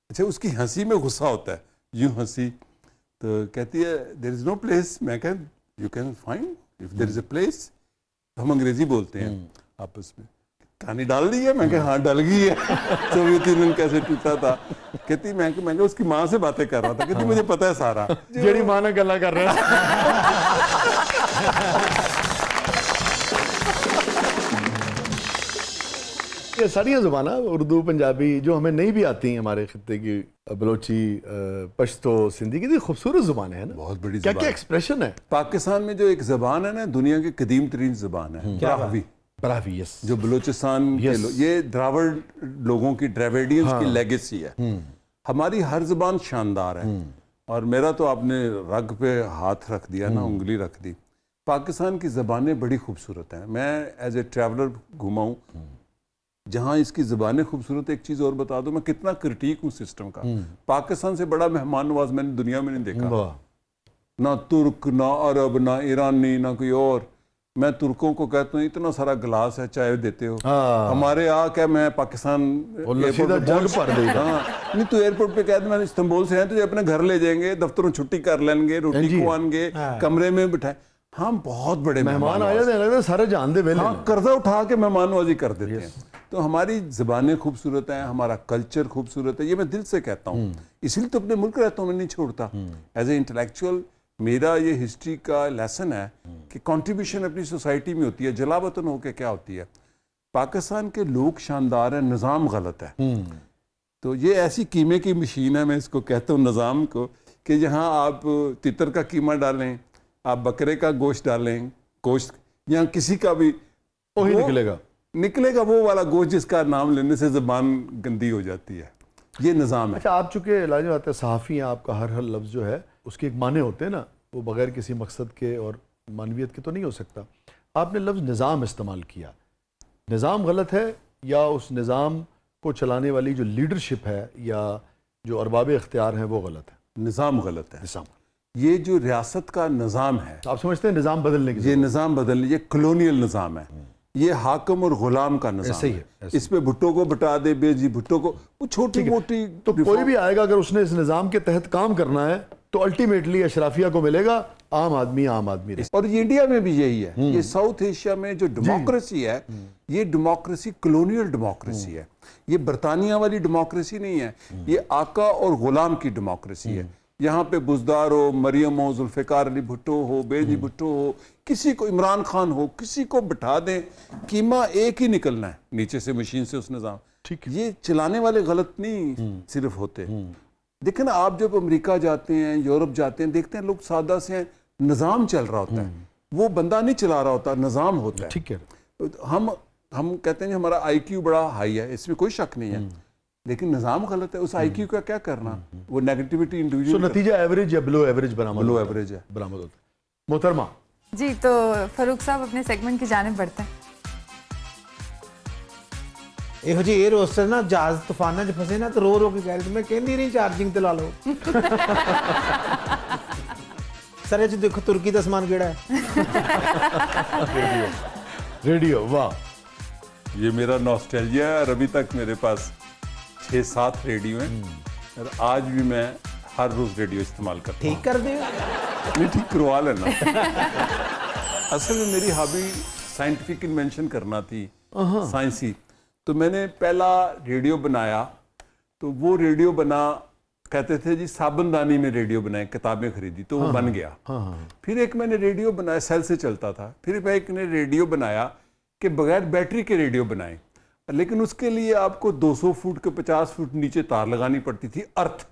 अच्छा उसकी हंसी में गुस्सा होता है, यूं हंसी, तो कहती है देयर इज नो प्लेस, मैं कह you can find if there is a place, हम अंग्रेजी बोलते हैं आपस में, कहानी डाल दी है, मैं कहा हाँ डाल गई है, सोवियत यूनियन कैसे टूटा था, कहती मैं उसकी माँ से बातें कर रहा था, कहती मुझे पता है सारा, जेड़ी मां ने गल्ला कर रहा है। ये सारियाँ ज़ुबाना उर्दू पंजाबी जो हमें नहीं भी आती हैं, हमारे खित्ते की बलोची, पश्तो, सिंधी, कितनी खूबसूरत ज़ुबान है ना, बहुत बड़ी क्या ज़ुबान क्या है। एक्सप्रेशन है। पाकिस्तान में जो एक ज़बान है ना, दुनिया की कदीम तरीन ज़बान है, ब्राहवी, ब्रावी, यस, जो बलूचिस्तान के लोग, ये द्राविड़ लोगों की, ड्राविडियंस की लेगेसी है। हमारी हर ज़बान शानदार है, और मेरा तो आपने रग पे हाथ रख दिया ना, उंगली रख दी। पाकिस्तान की ज़बानें बड़ी खूबसूरत हैं, मैं एज ए ट्रैवलर घुमा हूँ जहाँ इसकी ज़बानें खूबसूरत। एक चीज़ और बता दूँ, मैं कितना क्रिटिक हूँ सिस्टम का, पाकिस्तान से बड़ा मेहमान नवाज मैंने दुनिया में नहीं देखा, वाह, ना तुर्क, ना अरब, ना ईरानी, ना कोई और। मैं तुर्कों को कहता हूँ इतना सारा गिलास है, चाय देते हो, हाँ। हमारे आ क्या, मैं पाकिस्तान सीधा जग भर देगा। हाँ, नहीं तो एयरपोर्ट पे कहते मैं इस्तांबुल से हैं, तुझे अपने घर ले जाएंगे, दफ्तरों छुट्टी कर लेंगे, रोटी जी। खुआएंगे, कमरे में बिठाए, हम बहुत बड़े मेहमान आ जाते हैं, लगता है सारे जानते वेले हाँ, कर्जा उठा के मेहमान नवाजी कर देते हैं। तो हमारी ज़बानें खूबसूरत हैं, हमारा कल्चर खूबसूरत है, ये मैं दिल से कहता हूँ, इसीलिए तो अपने मुल्क रहता हूँ, मैं नहीं छोड़ता। एज ए इंटेलेक्चुअल मेरा ये हिस्ट्री का लेसन है कि कंट्रीब्यूशन अपनी सोसाइटी में होती है, जलावतन होकर क्या होती है। पाकिस्तान के लोग शानदार हैं, निज़ाम गलत है। तो ये ऐसी कीमे की मशीन है, मैं इसको कहता हूँ निज़ाम को, कि जहाँ आप तितर का कीमा डालें, आप बकरे का गोश्त डालें, गोश्त या किसी का भी, वही वो निकलेगा वो वाला गोश्त जिसका नाम लेने से ज़बान गंदी हो जाती है। ये निज़ाम है। अच्छा, आप चूंकि लाजो आते सहाफ़ी हैं, आपका हर लफ्ज़ जो है उसके एक माने होते हैं ना, वो बगैर किसी मकसद के और मानवियत के तो नहीं हो सकता। आपने लफ्ज़ निज़ाम इस्तेमाल किया, निज़ाम गलत है या उस निज़ाम को चलाने वाली जो लीडरशिप है या जो अरबाब इख्तियार हैं वो गलत है? निज़ाम गलत है। निज़ाम, ये जो रियासत का निज़ाम है, आप समझते हैं निज़ाम बदलने की ये निज़ाम बदलने, ये कॉलोनियल निज़ाम है, ये हाकिम और गुलाम का निज़ाम ऐसे ही है। ऐसे इस पे भुट्टो को बटा दे, बेजी भुट्टो को, वो छोटी मोटी तो कोई भी आएगा अगर उसने इस निज़ाम के तहत काम करना है तो अल्टीमेटली अशराफिया को मिलेगा आम आदमी रहे। और ये इंडिया में भी यही है। ये साउथ एशिया में जो डेमोक्रेसी है, ये डेमोक्रेसी कॉलोनियल डेमोक्रेसी है, ये बरतानिया वाली डेमोक्रेसी नहीं है, ये आका और गुलाम की डेमोक्रेसी है। यहाँ पे बुजदार हो, मरियम हो, जुल्फ़िकार अली भुट्टो हो, बेजी भुट्टो हो, किसी को, इमरान खान हो, किसी को बिठा दें, कीमा एक ही निकलना है नीचे से मशीन से उस निज़ाम। ठीक, ये चलाने वाले गलत नहीं सिर्फ होते। देखें ना, आप जब अमेरिका जाते हैं, यूरोप जाते हैं, देखते हैं लोग सादा से हैं, निज़ाम चल रहा होता है, वो बंदा नहीं चला रहा होता, निज़ाम होता है। ठीक है, हम कहते हैं हमारा IQ बड़ा हाई है, इसमें कोई शक नहीं है, लेकिन निज़ाम गलत है। उस IQ का क्या करना, वो नेगेटिविटी तो इंडिविजुअल नतीजा एवरेज या बिलो एवरेज बरामद लो होता है। एवरेज है। बरामद होता है। मोहतरमा जी, तो फरूक साहब अपने सेगमेंट की जानिब बढ़ते हैं। ਇਹੋ ਜਿਹੇ 에ਅਰ ਹੋਸਟਸ ਨਾ ਜਹਾਜ਼ ਤੂਫਾਨਾਂ 'ਚ ਫਸੇ ਨਾ ਤੇ ਰੋ ਰੋ ਕੇ ਕਹਿ ਰਹੇ ਸੀ, ਮੈਂ ਕਹਿੰਦੀ ਨਹੀਂ ਚਾਰਜਿੰਗ ਤੇ ਲਾ ਲਓ। ਸਰ ਇਹ 'ਚ ਦੇਖੋ ਤੁਰਕੀ ਦਾ ਸਮਾਨ ਕਿਹੜਾ ਹੈ। रेडियो, वाह, ये मेरा नॉस्टैल्जिया है, और अभी तक मेरे पास 6-7 रेडियो हैं, और आज भी मैं हर रोज़ रेडियो इस्तेमाल करता हूँ। ਠੀਕ ਕਰਦੇ ਹੋ? नहीं, ठीक करवा लेना। असल में मेरी हॉबी साइंटिफिक इन्वेंशन करना थी, साइंसी। तो मैंने पहला रेडियो बनाया, तो वो रेडियो बना, कहते थे जी साबनदानी में रेडियो बनाए, किताबें खरीदी तो वो बन गया। फिर एक मैंने रेडियो बनाया, सेल से चलता था। फिर मैं एक ने रेडियो बनाया कि बगैर बैटरी के रेडियो बनाए, लेकिन उसके लिए आपको 200 फुट के 50 फुट नीचे तार लगानी पड़ती थी, अर्थ।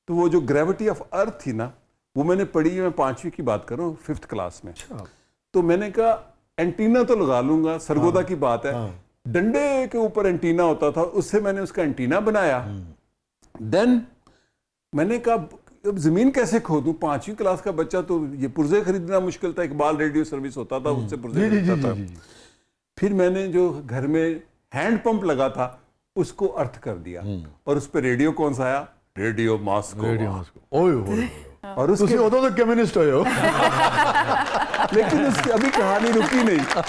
तो वो जो ग्रेविटी ऑफ अर्थ थी ना, वो मैंने पढ़ी, मैं 5वीं की बात कर रहा हूँ, 5th क्लास में। तो मैंने कहा एंटीना तो लगा लूंगा, सरगोदा की बात है, डंडे के ऊपर एंटीना होता था, उससे मैंने उसका एंटीना बनाया। देन मैंने कहा اب زمین کیسے کھودوں؟ 5ویں کلاس کا بچہ تو یہ پرزے خریدنا مشکل تھا. اقبال ریڈیو سروس ہوتا تھا, اس سے پرزے خریدتا تھا. پھر میں نے جو گھر میں ہینڈ پمپ لگا تھا اس کو ارتھ کر دیا, اور اس پہ ریڈیو کون سا آیا؟ Radio Moscow. اور اس کے تو کمیونسٹ ہو. لیکن اس کی ابھی کہانی رکی نہیں.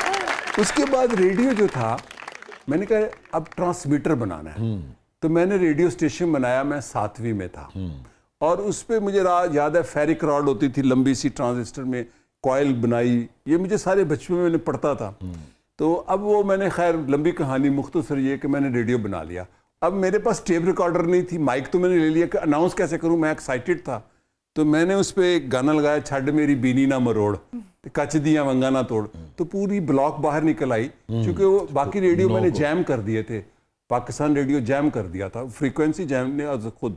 اس کے بعد ریڈیو جو تھا, میں نے کہا اب ٹرانسمیٹر بنانا ہے. تو میں نے ریڈیو اسٹیشن بنایا, میں 7ویں میں تھا, اور اس پہ مجھے یاد ہے فیرک راڈ ہوتی تھی لمبی سی, ٹرانزسٹر میں کوائل بنائی. یہ مجھے سارے بچپن میں نے پڑھتا تھا. تو اب وہ میں نے, خیر لمبی کہانی مختصر یہ کہ میں نے ریڈیو بنا لیا. اب میرے پاس ٹیپ ریکارڈر نہیں تھی, مائک تو میں نے لے لیا کہ اناؤنس کیسے کروں, میں ایکسائٹیڈ تھا. تو میں نے اس پہ ایک گانا لگایا, چھڈ میری بینی نہ مروڑ, کچ دیاں ونگا نہ توڑ. تو پوری بلاک باہر نکل آئی, کیونکہ وہ باقی ریڈیو میں نے جیم کر دیے تھے. پاکستان ریڈیو جیم کر دیا تھا, فریکوینسی جیم نے خود.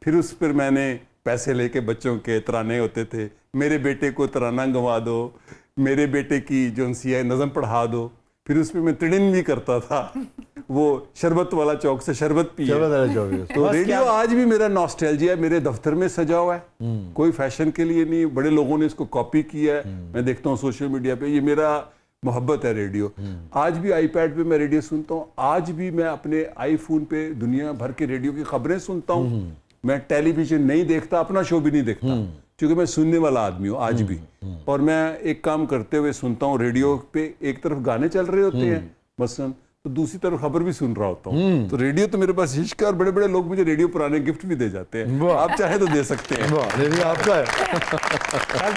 پھر اس پر میں نے پیسے لے کے بچوں کے ترانے ہوتے تھے, میرے بیٹے کو ترانہ گوا دو, میرے بیٹے کی جو سی نظم پڑھا دو. پھر اس پہ میں تڑن بھی کرتا تھا, وہ شربت والا چوک سے شربت پی. تو ریڈیو آج بھی میرا ناسٹیلجیا ہے, میرے دفتر میں سجا ہوا ہے. کوئی فیشن کے لیے نہیں, بڑے لوگوں نے اس کو کاپی کیا ہے, میں دیکھتا ہوں سوشل میڈیا پہ. یہ میرا محبت ہے ریڈیو. آج بھی آئی پیڈ پہ میں ریڈیو سنتا ہوں. آج بھی میں اپنے آئی فون پہ دنیا بھر کے ریڈیو کی خبریں سنتا ہوں. میں ٹیلی ویژن نہیں دیکھتا, اپنا شو بھی نہیں دیکھتا, کیونکہ میں سننے والا آدمی ہوں آج بھی. اور میں ایک کام کرتے ہوئے سنتا ہوں, ریڈیو پہ ایک طرف گانے چل رہے ہوتے ہیں مثلاً, تو دوسری طرف خبر بھی سن رہا ہوتا ہوں. تو ریڈیو تو میرے پاس عشق ہے, اور بڑے بڑے لوگ مجھے ریڈیو پرانے گفٹ بھی دے جاتے ہیں. آپ چاہیں تو دے سکتے ہیں. آپ کا ہے.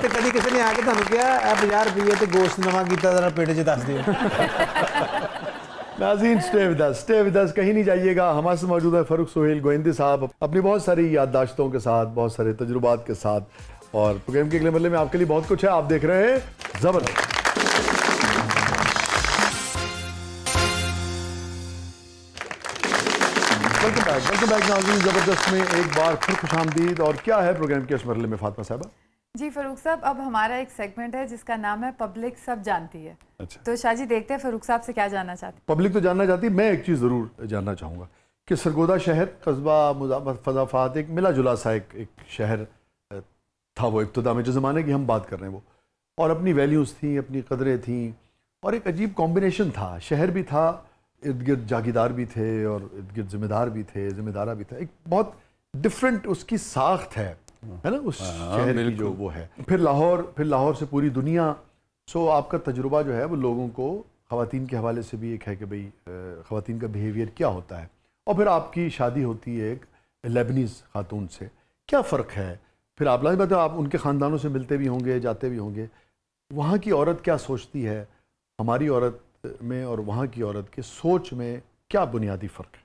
کدی کسی نے آ کے تمہیں کیا 50 روپئے تے گوشت نواں کیتا ذرا پیٹ 'چ دس دیو. ناظرین اسٹے ود اس, کہیں نہیں جائیے گا. ہمارے سے موجود ہے فاروق سہیل گوہندی صاحب, اپنی بہت ساری یادداشتوں کے ساتھ, بہت سارے تجربات کے ساتھ, اور پروگرام کے اگلے مرحلے میں آپ کے لیے بہت کچھ ہے. آپ دیکھ رہے ہیں زبردست. ویلکم بیک ناظرین, زبردست میں ایک بار پھر خوش آمدید. اور کیا ہے پروگرام کے اس مرحلے میں فاطمہ صاحبہ؟ جی فاروق صاحب, اب ہمارا ایک سیگمنٹ ہے جس کا نام ہے پبلک سب جانتی ہے. تو شاہ جی دیکھتے ہیں فاروق صاحب سے کیا جاننا چاہتے ہیں. پبلک تو جاننا چاہتی ہے, میں ایک چیز ضرور جاننا چاہوں گا کہ سرگودا شہر, قصبہ مضافات, ایک ملا جلا سا ایک شہر تھا وہ ابتدا میں, جو زمانے کی ہم بات کر رہے ہیں وہ, اور اپنی ویلیوز تھیں, اپنی قدریں تھیں, اور ایک عجیب کمبینیشن تھا. شہر بھی تھا, ارد گرد جاگیردار بھی تھے, اور ارد گرد ذمہ دار بھی تھے, ذمہ دارہ بھی تھا. ایک بہت ڈفرینٹ اس کی ساخت ہے نا اس شہر کی جو وہ ہے. پھر لاہور سے پوری دنیا. سو آپ کا تجربہ جو ہے وہ لوگوں کو خواتین کے حوالے سے بھی ایک ہے کہ بھئی خواتین کا بیہیویئر کیا ہوتا ہے, اور پھر آپ کی شادی ہوتی ہے ایک لیبنیز خاتون سے. کیا فرق ہے پھر؟ آپ لازم بات ہے, آپ ان کے خاندانوں سے ملتے بھی ہوں گے, جاتے بھی ہوں گے. وہاں کی عورت کیا سوچتی ہے ہماری عورت میں, اور وہاں کی عورت کے سوچ میں کیا بنیادی فرق ہے؟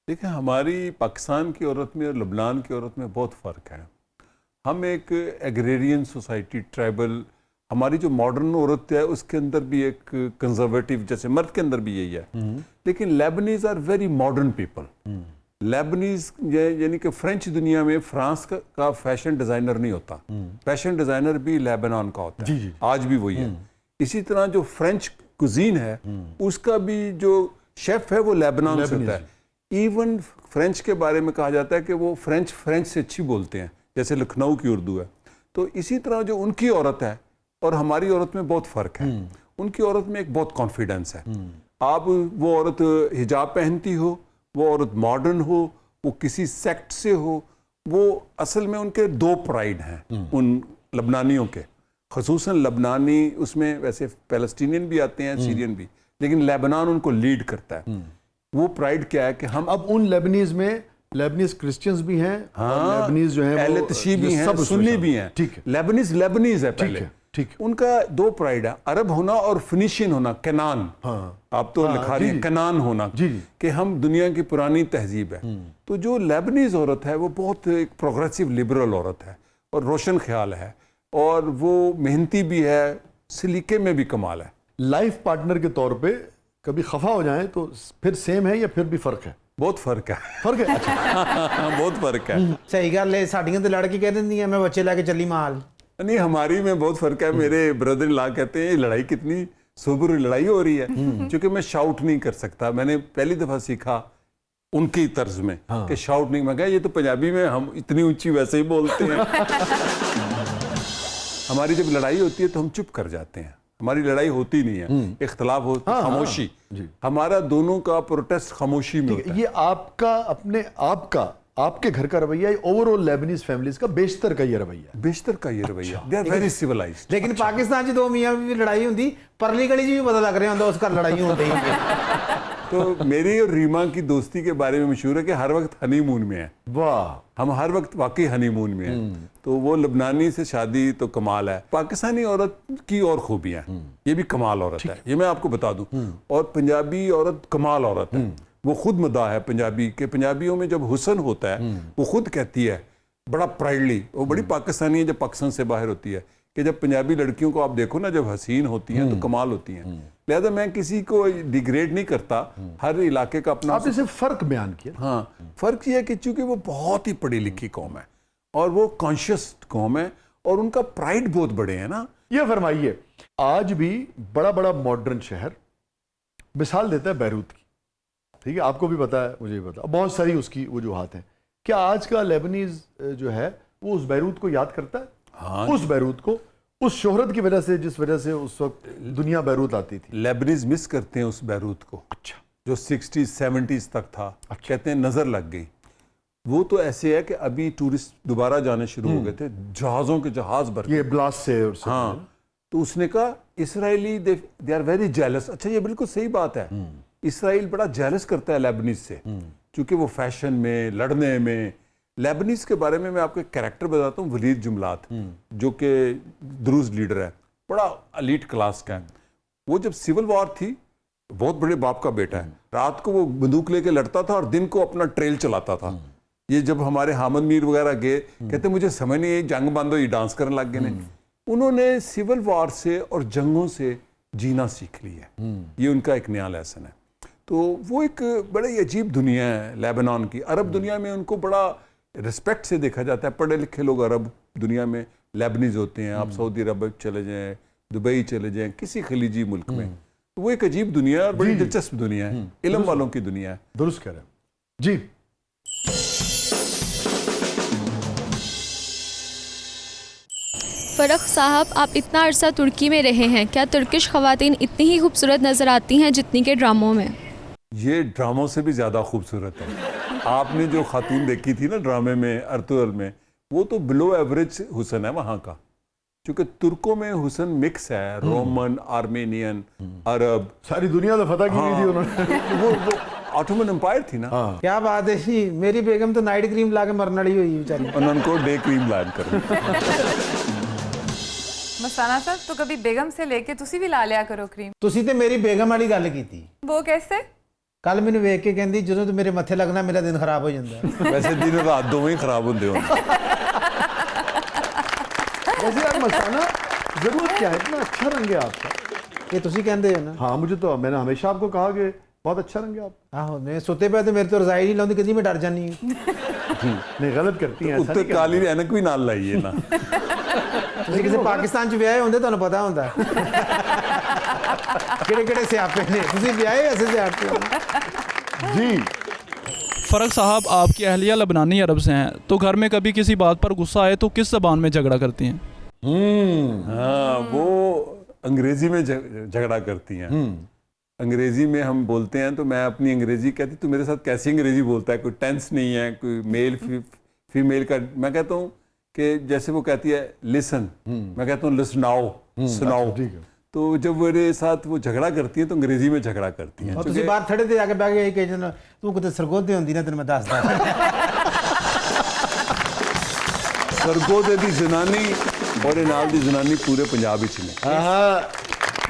دیکھیں, ہماری پاکستان کی عورت میں اور لبنان کی عورت میں بہت فرق ہے. ہم ایک ایگریرین سوسائٹی, ٹرائبل, ہماری جو ماڈرن عورت ہے اس کے اندر بھی ایک کنزرویٹو, جیسے مرد کے اندر بھی یہی ہے. لیکن لیبنیز آر ویری ماڈرن پیپل. لیبنیز یعنی کہ فرینچ دنیا میں فرانس کا فیشن ڈیزائنر نہیں ہوتا, فیشن ڈیزائنر بھی لیبنان کا ہوتا ہے. آج بھی وہی ہے. اسی طرح جو فرینچ کوزین ہے اس کا بھی جو شیف ہے وہ لیبنان سے ہوتا ہے. ایون فرینچ کے بارے میں کہا جاتا ہے کہ وہ فرینچ سے اچھی بولتے ہیں, جیسے لکھنؤ کی اردو ہے. تو اسی طرح جو ان کی عورت ہے اور ہماری عورت میں بہت فرق ہے. ان کی عورت میں ایک بہت کانفیڈنس ہے. آپ وہ عورت حجاب پہنتی ہو, وہ عورت ماڈرن ہو, وہ کسی سیکٹ سے ہو, وہ اصل میں ان کے 2 پرائیڈ ہیں ان لبنانیوں کے. خصوصاً لبنانی, اس میں ویسے پیلسٹینین بھی آتے ہیں, سیرین بھی, لیکن لیبنان ان کو لیڈ کرتا ہے. وہ پرائیڈ کیا ہے کہ ہم اب ان لیبنیز میں لیبنیز کرسچنز بھی ہیں, لیبنیز جو ہیں اہل تشیع بھی ہیں, سنی بھی ہیں. ٹھیک ہے, لیبنیز ہے پہلے. ٹھیک ہے. ان کا 2 پرائیڈ ہے, عرب ہونا اور فنیشین ہونا, کنان. آپ تو لکھا رہی ہیں کنان ہونا, کہ ہم دنیا کی پرانی تہذیب ہے. تو جو لیبنیز عورت ہے وہ بہت ایک پروگریسو لبرل عورت ہے, اور روشن خیال ہے, اور وہ محنتی بھی ہے, سلیقے میں بھی کمال ہے. لائف پارٹنر کے طور پہ کبھی خفا ہو جائیں تو پھر سیم ہے یا پھر بھی فرق ہے؟ بہت فرق ہے. فرق ہے, بہت فرق ہے. صحیح گل ہے. ساڈیاں تے لڑکی کہہ دندی ہیں میں بچے لے کے چلی مال. نہیں, ہماری میں بہت فرق ہے. میرے بردر ان لا کہتے ہیں لڑائی کتنی سوبر لڑائی ہو رہی ہے, کیونکہ میں شاؤٹ نہیں کر سکتا. میں نے پہلی دفعہ سیکھا उनकी तर्ज में कि शाउट नहीं। मैं कहा ये तो पंजाबी में हम इतनी ऊंची वैसे ही बोलते हैं। हमारी जब लड़ाई होती है तो हम चुप कर जाते हैं, हमारी लड़ाई होती नहीं है, इख्तलाफ होता है, खामोशी। हमारा दोनों का प्रोटेस्ट खामोशी में होता है। ये आपका अपने आपके घर का रवैया, ओवरऑल लेबनीज फैमिलीज का बेशतर का ये रवैया है? बेशतर का ये रवैया, दे आर वेरी सिविलाइज्ड। लेकिन पाकिस्तान 'ਚ ਦੋ ਮੀਆਂ ਵੀ ਲੜਾਈ ਹੁੰਦੀ, ਪਰਲੀ ਗਲੀ 'ਚ ਵੀ ਪਤਾ ਲੱਗ ਰਿਹਾ ਹੁੰਦਾ ਉਸ ਘਰ ਲੜਾਈ ਹੁੰਦੀ ਹੈ। तो मेरी और रीमा की दोस्ती के बारे में मशहूर है कि हर वक्त हनीमून में है। वाह, हम हर वक्त वाकई हनीमून में हैं। तो वो लबनानी से शादी तो कमाल है, पाकिस्तानी औरत की और खूबियां हैं, ये भी कमाल औरत है, ये मैं आपको बता दूं। और पंजाबी औरत कमाल औरत है, वो खुद मदा है पंजाबी के। पंजाबियों में जब हुस्न होता है वो खुद कहती है बड़ा प्राइडली, वो बड़ी पाकिस्तानी है जब पाकिस्तान से बाहर होती है, कि जब पंजाबी लड़कियों को आप देखो ना जब हसीन होती हैं तो कमाल होती हैं। लिहाजा मैं किसी को डिग्रेड नहीं करता, हर इलाके का अपना। आपने सिर्फ फर्क बयान किया। हाँ, फर्क ये है कि चूंकि वो बहुत ही पढ़ी लिखी कौम है और वो कॉन्शियस कौम है और उनका प्राइड बहुत बड़े हैं ना। ये फरमाइए, आज भी बड़ा बड़ा मॉडर्न शहर, मिसाल देता है बैरूत की, ठीक है, आपको भी पता है, मुझे भी पता, बहुत सारी उसकी वजूहात हैं। क्या आज का लेबनीज जो है वो उस बैरूत को याद करता है? हाँ, उस बैरूत को, उस शोहरत की वजह से जिस वजह से उस वक्त दुनिया बैरूत आती थी। लेबनीज मिस करते हैं उस बैरूत को। अच्छा, जो 60s 70s तक था। कहते हैं नजर लग गई। वो तो ऐसे है कि अभी टूरिस्ट दोबारा जाने शुरू हो गए थे, जहाज़ों के जहाज भर ये ब्लास्ट से और सब। हाँ, तो उसने कहा Israeli they are very jealous. अच्छा, ये बिल्कुल सही बात है, इसराइल बड़ा जेलस करता है लेबनीज से, क्योंकि वो फैशन में, लड़ने में। लेबनीज के बारे में मैं आपको एक कैरेक्टर बताता हूँ, वलीद जुमलात, जो कि द्रूज लीडर है, बड़ा एलीट क्लास का है। वो जब सिविल वॉर थी, बहुत बड़े बाप का बेटा है, रात को वो बंदूक लेके लड़ता था और दिन को अपना ट्रेल चलाता था। ये जब हमारे हामिद मीर वगैरह गए, कहते मुझे समझ नहीं, जंग बंद हो, ये डांस करने लग गए। उन्होंने सिविल वॉर से और जंगों से जीना सीख लिया, ये उनका एक नया लेसन है। तो वो एक बड़ी अजीब दुनिया है लेबनान की। अरब दुनिया में उनको बड़ा रिस्पेक्ट से देखा जाता है, पढ़े लिखे लोग अरब दुनिया में लेबनीज होते हैं। आप सऊदी अरब चले जाएं, दुबई चले जाएं, किसी खलीजी मुल्क में, तो वो एक अजीब दुनिया है और बड़ी दिलचस्प दुनिया है, इल्म वालों की दुनिया है। दुरुस्त कह रहे हैं जी। फ़रख साहब, आप इतना अरसा तुर्की में रहे हैं, क्या तुर्किश ख़वातीन इतनी ही खूबसूरत नज़र आती हैं जितनी के ड्रामों में? ये ड्रामों से भी ज़्यादा खूबसूरत है। आपने जो खातून देखी थी ना ड्रामे में, अर्तुगरुल में, वो तो बिलो एवरेज हुस्न है वहाँ का, क्योंकि तुर्कों में हुस्न मिक्स है, रोमन, आर्मेनियन, अरब, सारी दुनिया तो फतह की थी उन्होंने। वो ऑटोमन एम्पायर थी ना। क्या बात है जी, मेरी बेगम तो नाइट क्रीम ला के मरने वाली हुई बेचारी, उनको डे क्रीम लाइन कर। मस्ताना साहब, तो कभी बेगम से लेके तुसी भी ला लिया करो क्रीम। ਤੁਸੀਂ ਤੇ ਮੇਰੀ ਬੇਗਮ ਵਾਲੀ ਗੱਲ ਕੀਤੀ। वो कैसे? ਕੱਲ ਮੈਨੂੰ ਵੇਖ ਕੇ ਕਹਿੰਦੀ ਜਦੋਂ ਤੂੰ ਮੇਰੇ ਮੱਥੇ ਲੱਗਣਾ ਮੇਰਾ ਦਿਨ ਖਰਾਬ ਹੋ ਜਾਂਦਾ। वैसे दिन रात दोवें ही खराब होंगे। वैसे यार मस्ताना, जरूरत क्या है, इतना अच्छा रंग है आपका। ਇਹ ਤੁਸੀਂ ਕਹਿੰਦੇ ਹੋ ਨਾ। हाँ, मुझे तो, मैंने हमेशा आपको कहा कि बहुत अच्छा रंग है आप। ਆਹੋ, ਮੈਂ ਸੁੱਤੇ ਪਿਆ ਤੇ ਮੇਰੇ ਤੋਂ ਰਜ਼ਾਈ ਨਹੀਂ ਲਾਉਂਦੀ, ਕਹਿੰਦੀ ਮੈਂ ਡਰ ਜਾਨੀ ਹਾਂ। नहीं, गलत करती हैं, ऐसा उत्ते नहीं करती। काली ऐनक भी नाल लाइए ना। ਤੁਸੀਂ ਕਿਸੇ ਪਾਕਿਸਤਾਨ 'ਚ ਵਿਆਹੇ ਹੁੰਦੇ ਤੁਹਾਨੂੰ ਪਤਾ ਹੁੰਦਾ ਕਿਹੜੇ ਕਿਹੜੇ ਸਿਆਪੇ ਨੇ। ਤੁਸੀਂ ਵਿਆਹੇ ਐਸੇ ਸਿਆਪੇ ਹੋ। जी, फ़रक साहब, आपकी अहलिया लबनानी अरब से हैं, तो घर में कभी किसी बात पर गुस्सा आए तो किस ज़बान में झगड़ा करती हैं? हाँ, वो अंग्रेजी में झगड़ा करती हैं। अंग्रेजी में हम बोलते हैं तो मैं अपनी अंग्रेजी कहती, तू मेरे साथ कैसी अंग्रेजी बोलता है, कोई टेंस नहीं है, कोई मेल फीमेल का। मैं कहता हूँ कि जैसे वो कहती है लिसन, मैं कहता हूँ लिसनाओ, सुनाओ। ठीक है। तो जब मेरे साथ वो झगड़ा करती हैं तो अंग्रेजी में झगड़ा करती हैं। और ਤੁਸੀਂ ਬਾਹਰ ਥੜੇ ਤੇ ਆ ਕੇ ਬਹਿ ਗਏ ਕਿ ਜਨ ਤੂੰ ਕਿਤੇ ਸਰਗੋਦੇ ਹੁੰਦੀ ਨਾ ਤੈਨੂੰ ਮੈਂ ਦੱਸਦਾ। सरगोदे दी जनानी और नाल दी जनानी पूरे पंजाब विच ने।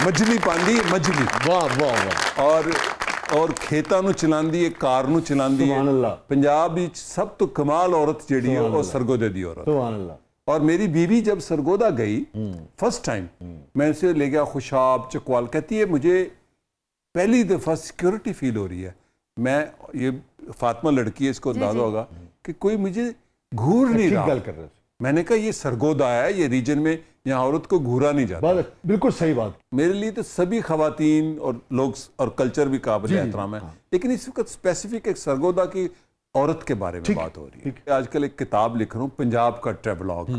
मजली पांदी, मजली, वाह वाह वाह। और खेतां नूं चलांदी है, कार नूं चलांदी है। सुभान अल्लाह। पंजाब विच सब तो कमाल औरत जिहड़ी है वो सरगोदे दी औरत। सुभान अल्लाह। और मेरी बीवी जब सरगोदा गई फर्स्ट टाइम, मैं उसे ले गया खुशाब चकवाल, कहती है मुझे पहली दफ़ा सिक्योरिटी फील हो रही है। मैं, ये फातिमा लड़की है, इसको अंदाजा होगा कि कोई मुझे घूर नहीं रहा। गल कर रहे थे। मैंने कहा ये सरगोदा है, ये रीजन में यहाँ औरत को घूरा नहीं जाता। बात बिल्कुल सही बात। मेरे लिए तो सभी खवातीन और लोग और कल्चर भी काबिल एहतराम है, लेकिन इस वक्त स्पेसिफिक एक सरगोदा की औरत के बारे में बात हो रही है। आजकल एक किताब लिख रहा हूँ पंजाब का ट्रेवलॉग,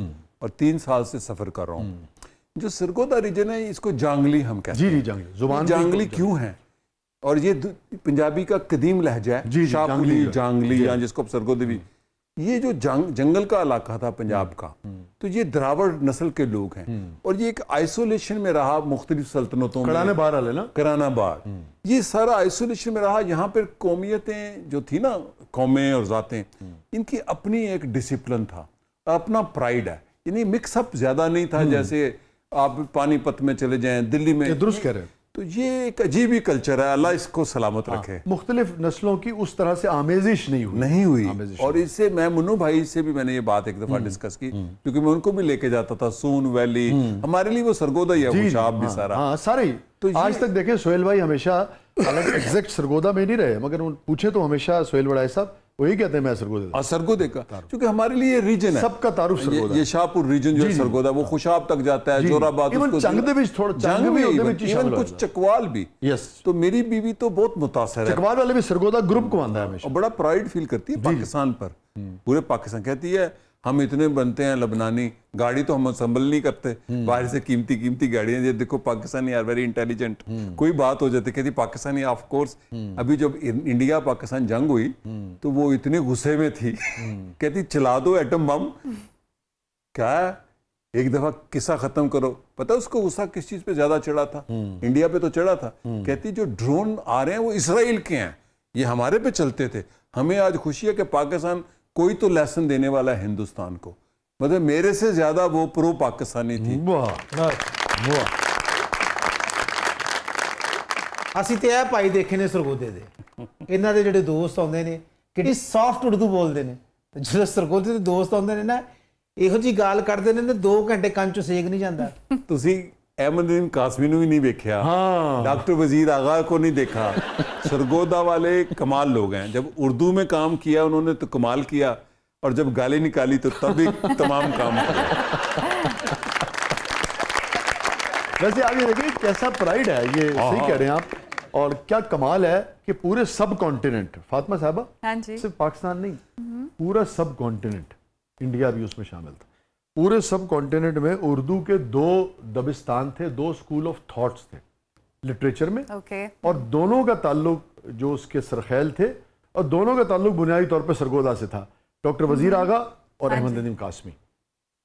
और 3 साल से सफर कर रहा हूँ। जो सरगोदा रीजन है इसको जांगली हम कहते हैं। जी जांगली जुबान जांगली क्यों है, और ये पंजाबी का कदीम लहजा है, शाहपुरी जांगली, या जिसको सरगोदे भी। ये जो जंगल का इलाका था पंजाब का, तो ये द्रावड़ नस्ल के लोग हैं, और ये एक आइसोलेशन में रहा मुख्तलिफ सल्तनतों में। कराने बार वाले ना, कराना बार, ये सारा आइसोलेशन में रहा। यहाँ पर कौमियतें जो थी ना, कौमें और जातें, इनकी अपनी एक डिसिप्लिन था, अपना प्राइड है, यानी मिक्सअप ज्यादा नहीं था। जैसे आप पानीपत में चले जाएं, दिल्ली में, दुरुस्त कह रहे हैं। तो ये एक अजीब ही कल्चर है, अल्लाह इसको सलामत रखे। मुख्तलिफ नस्लों की उस तरह से आमेजिश नहीं हुई। और इससे मैं मुन्नू भाई से भी मैंने ये बात एक दफा डिस्कस की, क्योंकि मैं उनको भी लेके जाता था सोन वैली, हमारे लिए वो सरगोदा ही है, खुशाब भी सारा। हाँ सारे ही। तो आज तक देखें सोहेल भाई हमेशा, हालांकि एग्जैक्ट सरगोदा में नहीं रहे, मगर पूछे तो हमेशा सोहेल बड़ाई साहब वही कहते हैं मैं सरगोदा। सरगोदे का, क्योंकि हमारे लिए रीजन है, सबका तारुफ सरगोदा। ये शाहपुर रीजन जो है सरगोदा, वो खुशाब तक जाता है, जोराबाद, इवन कुछ चकवाल भी। यस, तो मेरी बीवी तो बहुत मुतासर है, चकवाल वाले भी सरगोदा ग्रुप को आंदा है हमेशा, और बड़ा प्राइड फील करती है पाकिस्तान पर, पूरे पाकिस्तान। कहती है हम इतने बनते हैं लबनानी, गाड़ी तो हम संभल नहीं करते, बाहर से कीमती गाड़ियां। ये देखो पाकिस्तानी आर वेरी इंटेलिजेंट, कोई बात हो जाती, कहती पाकिस्तानी ऑफ कोर्स। अभी जब इंडिया पाकिस्तान जंग हुई तो वो इतने गुस्से में थी, कहती चला दो एटम बम। क्या है, एक दफा किस्सा खत्म करो। पता है उसको गुस्सा किस चीज पे ज्यादा चढ़ा था? इंडिया पे तो चढ़ा था। कहती जो ड्रोन आ रहे हैं वो इसराइल के हैं, ये हमारे पे चलते थे। हमें आज खुशी है कि पाकिस्तान कोई तो लेसन देने वाला है हिंदुस्तान को। मतलब मेरे से ज्यादा वो प्रो पाकिस्तानी थी। ਅਸੀਂ ਤੇ ਇਹ ਭਾਈ ਦੇਖੇ ਨੇ ਸਰਗੋਦੇ ਦੇ, ਇਹਨਾਂ ਦੇ ਜਿਹੜੇ ਦੋਸਤ ਆਉਂਦੇ ਨੇ ਕਿੰਨੀ ਸੌਫਟ ਉਰਦੂ ਬੋਲਦੇ ਨੇ, ਤੇ ਜਦੋਂ ਸਰਗੋਦੇ ਦੇ ਦੋਸਤ ਆਉਂਦੇ ਨੇ ਨਾ, ਇਹੋ ਜੀ ਗਾਲ ਕਰਦੇ ਨੇ 2 ਘੰਟੇ ਕੰਨ ਚੋਂ ਸੇਕ ਨਹੀਂ ਜਾਂਦਾ। ਤੁਸੀਂ अहमदुद्दीन कासमी ने भी नहीं देखा, डॉक्टर वजीर आगा को नहीं देखा। सरगोदा वाले कमाल लोग हैं, जब उर्दू में काम किया उन्होंने तो कमाल किया, और जब गाली निकाली तो तब भी तमाम काम किया। वैसे आप ये देखिए कैसा प्राइड है, ये सही कह रहे हैं आप, और क्या कमाल है कि पूरे सब कॉन्टिनेंट, फातिमा साहबा, हाँ जी, सिर्फ पाकिस्तान नहीं, पूरा सब कॉन्टिनेंट, इंडिया भी उसमें शामिल था। पूरे सब कॉन्टिनेंट में उर्दू के 2 दबिस्तान थे, 2 स्कूल ऑफ थॉट्स थे लिटरेचर में, और दोनों का ताल्लुक जो उसके सरखैल थे, और दोनों का ताल्लुक बुनियादी तौर पर सरगोदा से था, डॉक्टर वजीर आगा और अहमदुद्दीन कासमी।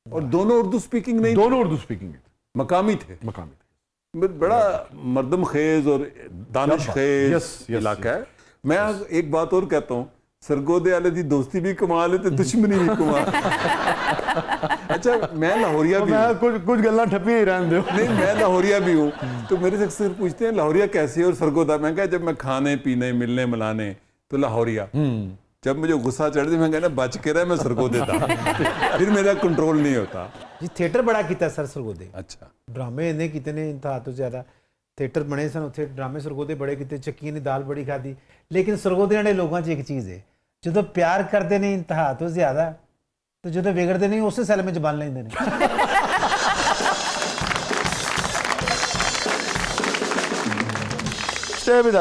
और दोनों उर्दू स्पीकिंग नहीं, दोनों उर्दू स्पीकिंग मकामी थे। बड़ा मर्दम खेज और दानिश खेज इलाका है। मैं एक बात और कहता हूँ, सरगोदे वाले दी दोस्ती भी कमाल है, तो दुश्मनी भी कमाल। अच्छा, मैं लाहौरिया भी हूँ, कुछ गल्ला ठप्पी ही रहने दो। नहीं, मैं लाहौरिया भी हूँ, तो मेरे से अक्सर पूछते हैं लाहौरिया कैसे है और सरगोदा। मैं कहा जब मैं खाने पीने मिलने मिलाने तो लाहौरिया, जब मुझे गुस्सा चढ़ जाए मैं कहना बच के रहा, मैं सरगोदे था। फिर मेरा कंट्रोल नहीं होता जी। थिएटर बड़ा किया सर सरगोदे। अच्छा, ड्रामे इन्ने किते ने, इंतहा तो ज्यादा थिएटर बने सन, उत्थे ड्रामे सरगोदे बड़े किते, चक्कियां दी दाल बड़ी खाधी। लेकिन सरगोदे वाले लोगों च एक चीज़ है, जो प्यार करते ने इंतहा तो ज्यादा, तो जो बिगड़ते नहीं उस सैल में बन लेंदे ने। स्टे विद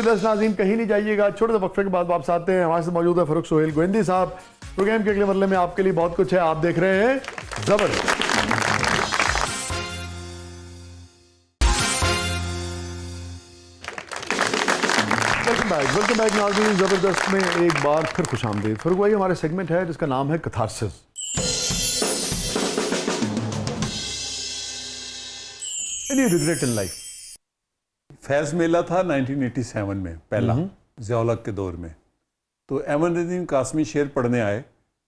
अस नाज़रीन, कहीं नहीं जाइएगा। छोटे से वक्फे के बाद वापस आते हैं। हमारे साथ मौजूद है फरूख सोहेल गोविंदी साहब। प्रोग्राम के अगले मरले में आपके लिए बहुत कुछ है, आप देख रहे हैं जबरदस्त। वेलकम बैक नाज़रीन, जबरदस्त में एक बार फिर खुश आमदीद। फरूख भाई, हमारे सेगमेंट है जिसका नाम है catharsis. Any regret in life? Faiz मेला था 1987 में, पहला ज़िया-उल-हक के दौर में। तो अहमदुद्दीन कासमी शेर पढ़ने आए,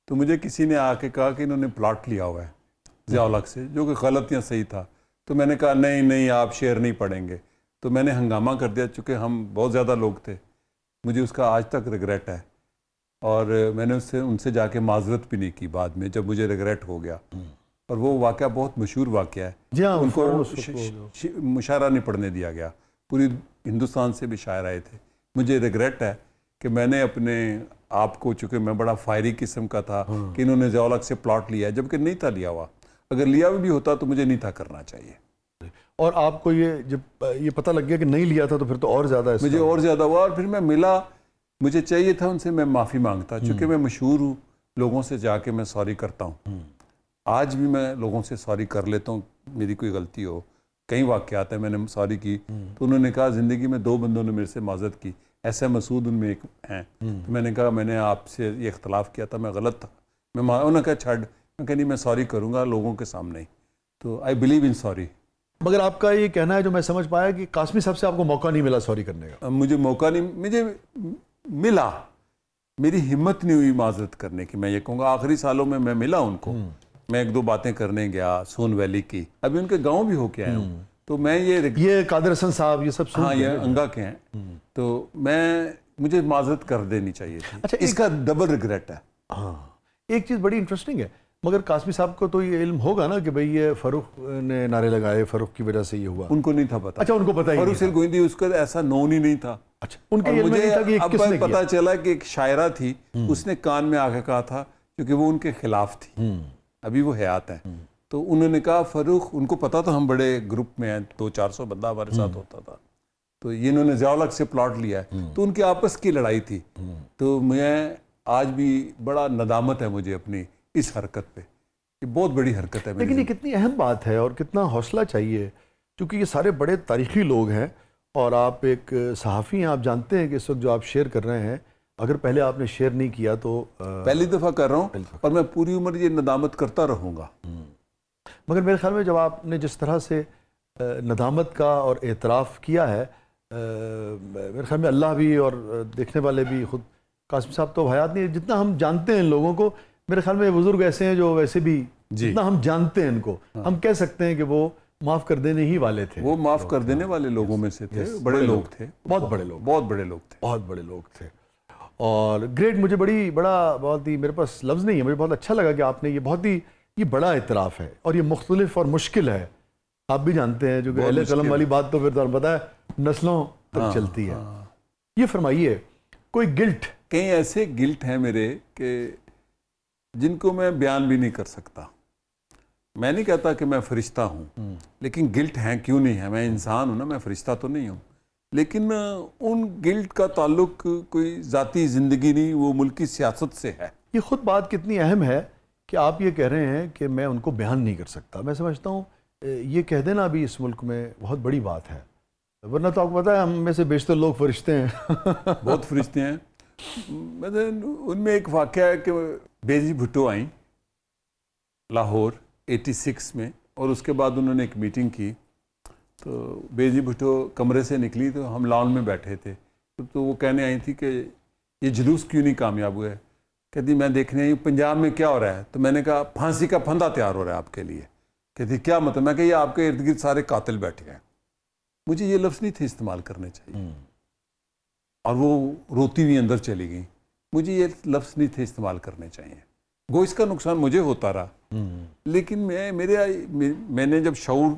तो मुझे किसी ने आके कहा कि इन्होंने प्लॉट लिया हुआ है ज़िया-उल-हक से, जो कि गलत या सही था। तो मैंने कहा नहीं आप शेर नहीं पढ़ेंगे। तो मैंने हंगामा कर दिया, चूँकि हम बहुत ज़्यादा लोग थे। मुझे उसका आज तक रिग्रेट है, और मैंने उनसे जाके माजरत भी नहीं की बाद में, जब मुझे रिग्रेट हो गया। और वो वाक़या बहुत मशहूर वाक़या है। जी हाँ, उनको मुशायरा नहीं पढ़ने दिया गया, पूरी हिंदुस्तान से भी शायर आए थे। मुझे रिग्रेट है कि मैंने अपने आप को, चूँकि मैं बड़ा फायरी किस्म का था, कि इन्होंने ज़िया-उल-हक से प्लॉट लिया है, जबकि नहीं था लिया हुआ। اگر لیا بھی ہوتا تو مجھے نہیں تھا کرنا چاہیے. اور آپ کو یہ جب یہ پتہ لگ گیا کہ نہیں لیا تھا تو پھر تو اور زیادہ مجھے اور زیادہ ہوا, اور پھر میں ملا, مجھے چاہیے تھا ان سے میں معافی مانگتا, چونکہ میں مشہور ہوں لوگوں سے جا کے میں سوری کرتا ہوں. آج بھی میں لوگوں سے سوری کر لیتا ہوں, میری کوئی غلطی ہو. کئی واقعات ہیں میں نے سوری کی تو انہوں نے کہا زندگی میں 2 بندوں نے میرے سے معذرت کی, ایسا مسعود ان میں ایک ہیں. تو میں نے کہا میں نے آپ سے یہ اختلاف کیا تھا, میں غلط تھا, انہوں نے کہا چھڑ, میں کہا نہیں میں سوری کروں گا لوگوں کے سامنے ہی. تو آئی بلیو ان سوری. مگر آپ کا یہ کہنا ہے جو میں سمجھ پایا کہ قاسمی صاحب سے آپ کو موقع نہیں ملا سوری کرنے کا. مجھے موقع نہیں, مجھے ملا, میری ہمت نہیں ہوئی معذرت کرنے کی. میں یہ کہوں گا آخری سالوں میں ملا ان کو, میں 1-2 باتیں کرنے گیا سون ویلی کی, ابھی ان کے گاؤں بھی ہو کے آیا ہوں. تو میں یہ قادر حسن صاحب یہ سب ہاں یہ انگا کے ہیں, تو مجھے معذرت کر دینی چاہیے تھی. اچھا, اس کا ڈبل ریگریٹ ہے. ہاں, ایک چیز بڑی انٹرسٹنگ ہے, مگر قاسمی صاحب کو تو یہ علم ہوگا نا کہ بھئی یہ فاروق نے نعرے لگائے, فاروق کی وجہ سے یہ ہوا. ان کو نہیں تھا پتا. اچھا, ان کو پتا ہی فاروق سیر گوئندی اس کا ایسا نون ہی نہیں تھا. اچھا, ان کے علم میں نہیں تھا کہ اب کس نے کیا. پتا چلا کہ ایک شاعرہ تھی, اس نے کان میں آ کے کہا تھا, کیونکہ وہ ان کے خلاف تھی, ابھی وہ حیات ہیں. تو انہوں نے کہا فاروق, ان کو پتا تھا ہم بڑے گروپ میں ہیں, 200-400 بندہ ہمارے ساتھ ہوتا تھا, تو یہ انہوں نے ضیاء الحق سے پلاٹ لیا ہے, تو ان کی آپس کی لڑائی تھی. تو میں آج بھی بڑا ندامت ہے مجھے اپنی اس حرکت پہ, یہ بہت بڑی حرکت ہے. لیکن یہ کتنی اہم بات ہے اور کتنا حوصلہ چاہیے, کیونکہ یہ سارے بڑے تاریخی لوگ ہیں اور آپ ایک صحافی ہیں, آپ جانتے ہیں کہ اس وقت جو آپ شیئر کر رہے ہیں, اگر پہلے آپ نے شیئر نہیں کیا تو پہلی دفعہ کر رہا ہوں, اور میں پوری عمر یہ ندامت کرتا رہوں گا. مگر میرے خیال میں جب آپ نے جس طرح سے ندامت کا اور اعتراف کیا ہے, میرے خیال میں اللہ بھی اور دیکھنے والے بھی, خود قاسم صاحب تو حیات نہیں, جتنا ہم جانتے ہیں ان لوگوں کو, میرے خیال میں بزرگ ایسے ہیں جو ویسے بھی جتنا ہم جانتے ہیں ان کو, ہم کہہ سکتے ہیں کہ وہ معاف کر دینے ہی والے تھے. وہ معاف کر دینے والے لوگوں میں سے تھے, بڑے لوگ تھے, بہت بڑے لوگ, بہت بڑے لوگ تھے, بہت بڑے لوگ تھے. اور گریٹ, مجھے بہت ہی, میرے پاس لفظ نہیں ہے, مجھے بہت اچھا لگا کہ آپ نے یہ بڑا اعتراف ہے, اور یہ مختلف اور مشکل ہے, آپ بھی جانتے ہیں, جو کہ اہل قلم والی بات تو پھر تو پتہ ہے نسلوں تک چلتی ہے. یہ فرمائیے, کوئی گلٹ, کئی ایسے گلٹ ہیں میرے کہ جن کو میں بیان بھی نہیں کر سکتا. میں نہیں کہتا کہ میں فرشتہ ہوں, لیکن گلٹ ہیں, کیوں نہیں ہے, میں انسان ہوں نا, میں فرشتہ تو نہیں ہوں. لیکن ان گلٹ کا تعلق کوئی ذاتی زندگی نہیں, وہ ملکی سیاست سے ہے. یہ خود بات کتنی اہم ہے کہ آپ یہ کہہ رہے ہیں کہ میں ان کو بیان نہیں کر سکتا. میں سمجھتا ہوں یہ کہہ دینا بھی اس ملک میں بہت بڑی بات ہے, ورنہ تو آپ کو پتہ ہے ہم میں سے بیشتر لوگ فرشتے ہیں. بہت فرشتے ہیں. ان میں ایک واقعہ ہے کہ بیزی بھٹو آئیں لاہور 86 میں, اور اس کے بعد انہوں نے ایک میٹنگ کی. تو بیزی بھٹو کمرے سے نکلی تو ہم لان میں بیٹھے تھے, تو وہ کہنے آئی تھی کہ یہ جلوس کیوں نہیں کامیاب ہوا ہے. کہتی میں دیکھنے آئی پنجاب میں کیا ہو رہا ہے. تو میں نے کہا پھانسی کا پھندا تیار ہو رہا ہے آپ کے لیے. کہتی کیا مطلب. میں کہ یہ آپ کے ارد گرد سارے قاتل بیٹھے ہیں. مجھے یہ لفظ نہیں تھے استعمال کرنے چاہیے, اور وہ روتی ہوئی اندر چلی گئی. مجھے یہ لفظ نہیں تھے استعمال کرنے چاہیے. گو اس کا نقصان مجھے ہوتا رہا, لیکن میں نے جب شعور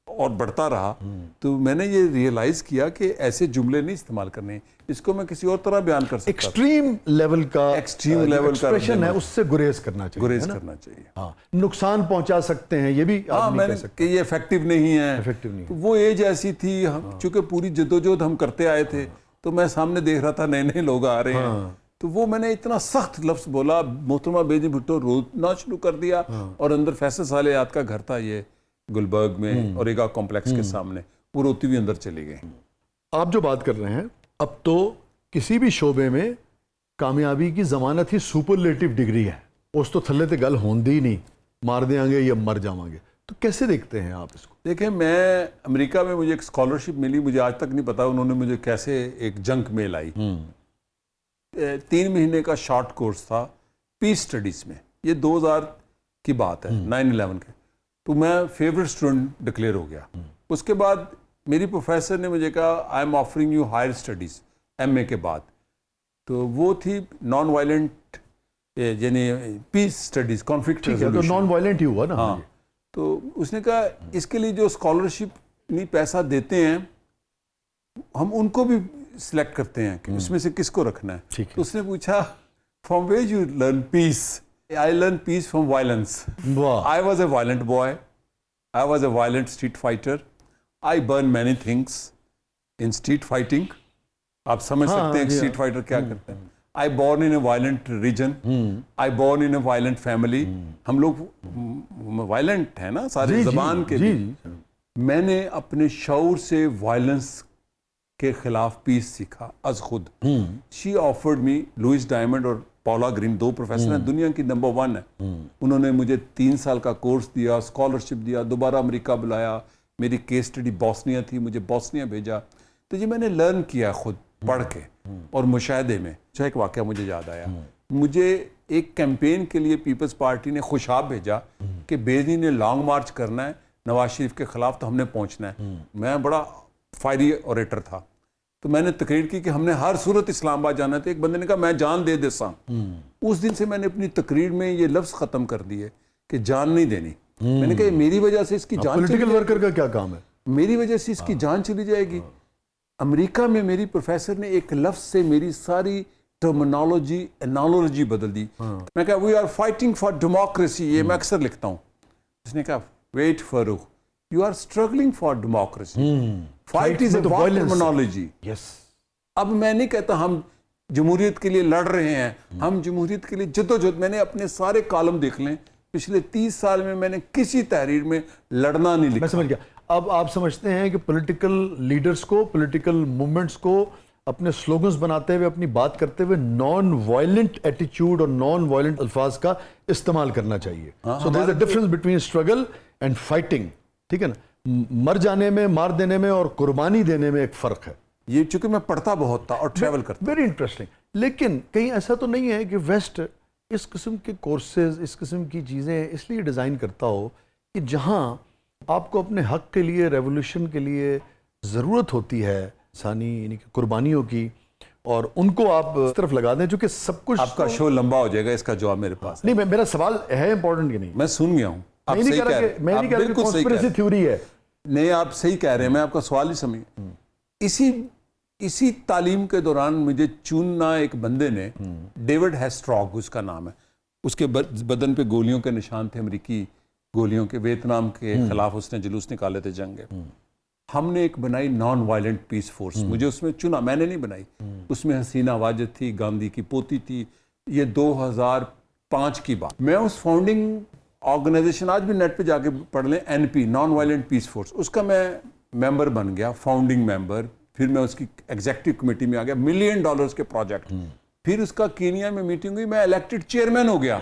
اور بڑھتا رہا تو میں نے یہ ریئلائز کیا کہ ایسے جملے نہیں استعمال کرنے, اس کو میں کسی اور طرح بیان کر سکتا. ایکسٹریم لیول کا ایکسپریشن ہے, اس سے گریز کرنا چاہیے. ہاں, نقصان پہنچا سکتے ہیں, یہ بھی آپ نہیں کہہ سکتے کہ یہ افیکٹو نہیں ہے. وہ ایج ایسی تھی, چونکہ پوری جدوجہد ہم کرتے آئے تھے, تو میں سامنے دیکھ رہا تھا نئے نئے لوگ آ رہے ہیں. تو وہ میں نے اتنا سخت لفظ بولا, محترمہ بیزی بھٹو رونا شروع کر دیا, اور اندر فیصل صالحات کا گھر تھا یہ گلبرگ میں اوریگا کمپلیکس کے سامنے, وہ روتی ہوئی اندر چلی گئی. آپ جو بات کر رہے ہیں, اب تو کسی بھی شعبے میں کامیابی کی ضمانت ہی سپرلیٹو ڈگری ہے. اس تو تھلے تے گل ہوندی ہی نہیں, مار دیاں گے یا مر جاواں گے. تو کیسے دیکھتے ہیں آپ اس کو؟ دیکھیں, میں امریکہ میں مجھے ایک اسکالرشپ ملی, مجھے آج تک نہیں پتا انہوں نے مجھے کیسے ایک جنک میل آئی. 3 مہینے کا شارٹ کورس تھا پیس سٹڈیز میں, یہ 2000 کی بات ہے, 9/11 کے. تو میں فیورٹ اسٹوڈنٹ ڈکلیئر ہو گیا. اس کے بعد میری پروفیسر نے مجھے کہا I am offering you higher studies M A کے بعد. تو وہ تھی نان وائلنٹ, یعنی پیس سٹڈیز, کانفلکٹ ریزولوشن. تو نان وائلنٹ ہی ہوا نا. ہاں, تو اس نے کہا اس کے لیے جو اسکالرشپ نہیں پیسہ دیتے ہیں, ہم ان کو بھی سلیکٹ کرتے ہیں کہ اس میں سے کس کو رکھنا ہے. تو اس نے پوچھا from where you learn peace. I learned peace from violence. वाह, I was a violent boy. I was a violent street fighter. I burned many things in street fighting. आप समझ सकते हैं कि street fighter क्या करते हैं. I born in a violent region. I born in a violent family. हम लोग violent हैं ना सारे ज़बान के जी, लिए. जी. मैंने अपने शऊर से वायलेंस के खिलाफ पीस सीखा अज खुद. She offered me, Louise Diamond और पॉला ग्रीन, 2 प्रोफेसर हैं, दुनिया की नंबर 1 है. उन्होंने मुझे 3 साल का कोर्स दिया, स्कॉलरशिप दिया, दोबारा अमेरिका बुलाया. मेरी केस स्टडी बॉस्निया थी, मुझे बॉस्निया भेजा. तो ये मैंने लर्न किया खुद पढ़ के और मुशाहदे में. जो एक वाक़या मुझे याद आया, मुझे एक कैंपेन के लिए पीपल्स पार्टी ने खुशाब भेजा कि बेदी ने लॉन्ग मार्च करना है नवाज शरीफ के खिलाफ, तो हमने पहुंचना है. मैं बड़ा फायरी ऑरेटर था, तो मैंने तकरीर की कि हमने हर सूरत इस्लामाबाद जाना था. एक बंदे ने कहा मैं जान दे देता. उस दिन से मैंने अपनी तकरीर में ये लफ्ज़ ख़त्म कर दिए कि जान नहीं देनी. मैंने कहा मेरी वजह से इसकी जान पॉलिटिकल वर्कर का क्या काम है? मेरी वजह से इसकी जान चली जाएगी. अमेरिका में मेरी प्रोफेसर ने एक लफ्ज़ से मेरी सारी टर्मिनोलॉजी एनालॉजी बदल दी. मैं कहा we are fighting for democracy, ये मैं अक्सर लिखता हूँ. उसने कहा wait Farrukh, you are struggling for democracy. Fight is terminology. Yes. अब मैं नहीं कहता हम जमहूरियत के लिए लड़ रहे हैं, हम जमहूरियत के लिए जद्दोजहद. मैंने अपने सारे कॉलम देख लें, पिछले 30 साल में मैंने किसी तहरीर में लड़ना नहीं लिखा. मैं समझ गया. अब आप समझते हैं कि पॉलिटिकल लीडर्स को, पॉलिटिकल मूवमेंट्स को अपने स्लोगन्स बनाते हुए, अपनी बात करते हुए नॉन वायलेंट एटीट्यूड और नॉन वायलेंट अल्फाज का इस्तेमाल करना चाहिए. So there is a difference between struggle and fighting. ठीक है ना? मर जाने में, मार देने में और कुर्बानी देने में एक फ़र्क है. ये चूंकि मैं पढ़ता बहुत था और ट्रैवल करता. Very interesting. लेकिन कहीं ऐसा तो नहीं है कि वेस्ट इस किस्म के कोर्सेज, इस किस्म की चीज़ें इसलिए डिज़ाइन करता हो कि जहाँ आपको अपने हक के लिए, रेवोल्यूशन के लिए ज़रूरत होती है इंसानी यानी कि कुर्बानियों की, और उनको आप इस तरफ लगा दें, चूँकि सब कुछ आपका शो लंबा हो जाएगा, इसका जवाब मेरे पास है. नहीं. मेरा सवाल है इंपॉर्टेंट कि नहीं? मैं सुन गया हूँ. आप मैं नहीं सही कह कह रहा रहे कि मैं हैं. नहीं आप कह रहा कि बिल्कुल सही कह रहे कॉन्स्पिरेसी हैं. थ्योरी है. नहीं, आप सही कह रहे हैं. मैं आपका सवाल ही समझ. इसी तालीम के दौरान मुझे चुनना एक बंदे ने, डेविड हैस्ट्रॉग उसका नाम है, उसके बदन पे गोलियों के निशान थे, अमेरिकी गोलियों के. वियतनाम के खिलाफ उसने जुलूस निकाले थे जंग के. हमने एक बनाई नॉन वायलेंट पीस फोर्स. मुझे उसमें चुना, मैंने नहीं बनाई. उसमें हसीना वाजिद थी, गांधी की पोती थी. ये 2005 की बात. मैं उस फाउंडिंग ऑर्गेनाइजेशन, आज भी नेट पे जाके पढ़ लें, NP, non violent peace force, उसका मैं मेंबर बन गया, फाउंडिंग मेंबर. फिर मैं उसकी एग्जीक्यूटिव कमेटी में आ गया. $1 मिलियन के प्रोजेक्ट. फिर उसका कीनिया में मीटिंग हुई, मैं इलेक्टेड चेयरमैन हो गया.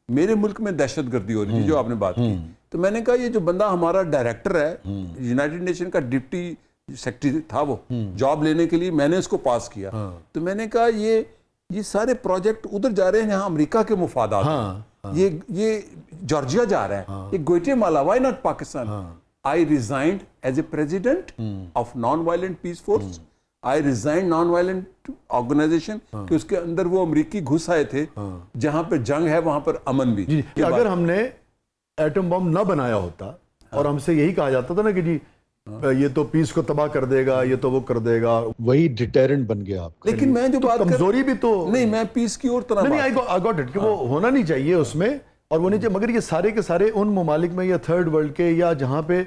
मेरे मुल्क में दहशतगर्दी हो रही थी, जो आपने बात की. तो मैंने कहा ये जो बंदा हमारा डायरेक्टर है, यूनाइटेड नेशन का डिप्टी सेक्रेटरी था, वो जॉब लेने के लिए मैंने उसको पास किया. तो मैंने कहा ये सारे प्रोजेक्ट उधर जा रहे हैं जहाँ अमेरिका के मुफादात हैं. ये जॉर्जिया जा रहा है, ये Guatemala, why not Pakistan. I resigned as a president of non-violent peace force. I resigned non-violent organization कि उसके अंदर वो अमेरिकी घुस आए थे. जहां पर जंग है वहां पर अमन भी. जी, कि अगर हमने एटम बम न बनाया होता और हमसे यही कहा जाता था ना कि जी ये तो पीस को तबाह कर देगा, ये तो वो कर देगा, वही डिटेरेंट बन गया आपका. लेकिन मैं जो बात कमजोरी भी तो नहीं, मैं पीस की और तरफ नहीं, आई गॉट इट कि वो होना नहीं चाहिए उसमें, और वो नहीं चाहिए. मगर ये सारे के सारे उन ममालिक में या थर्ड वर्ल्ड के या जहाँ पे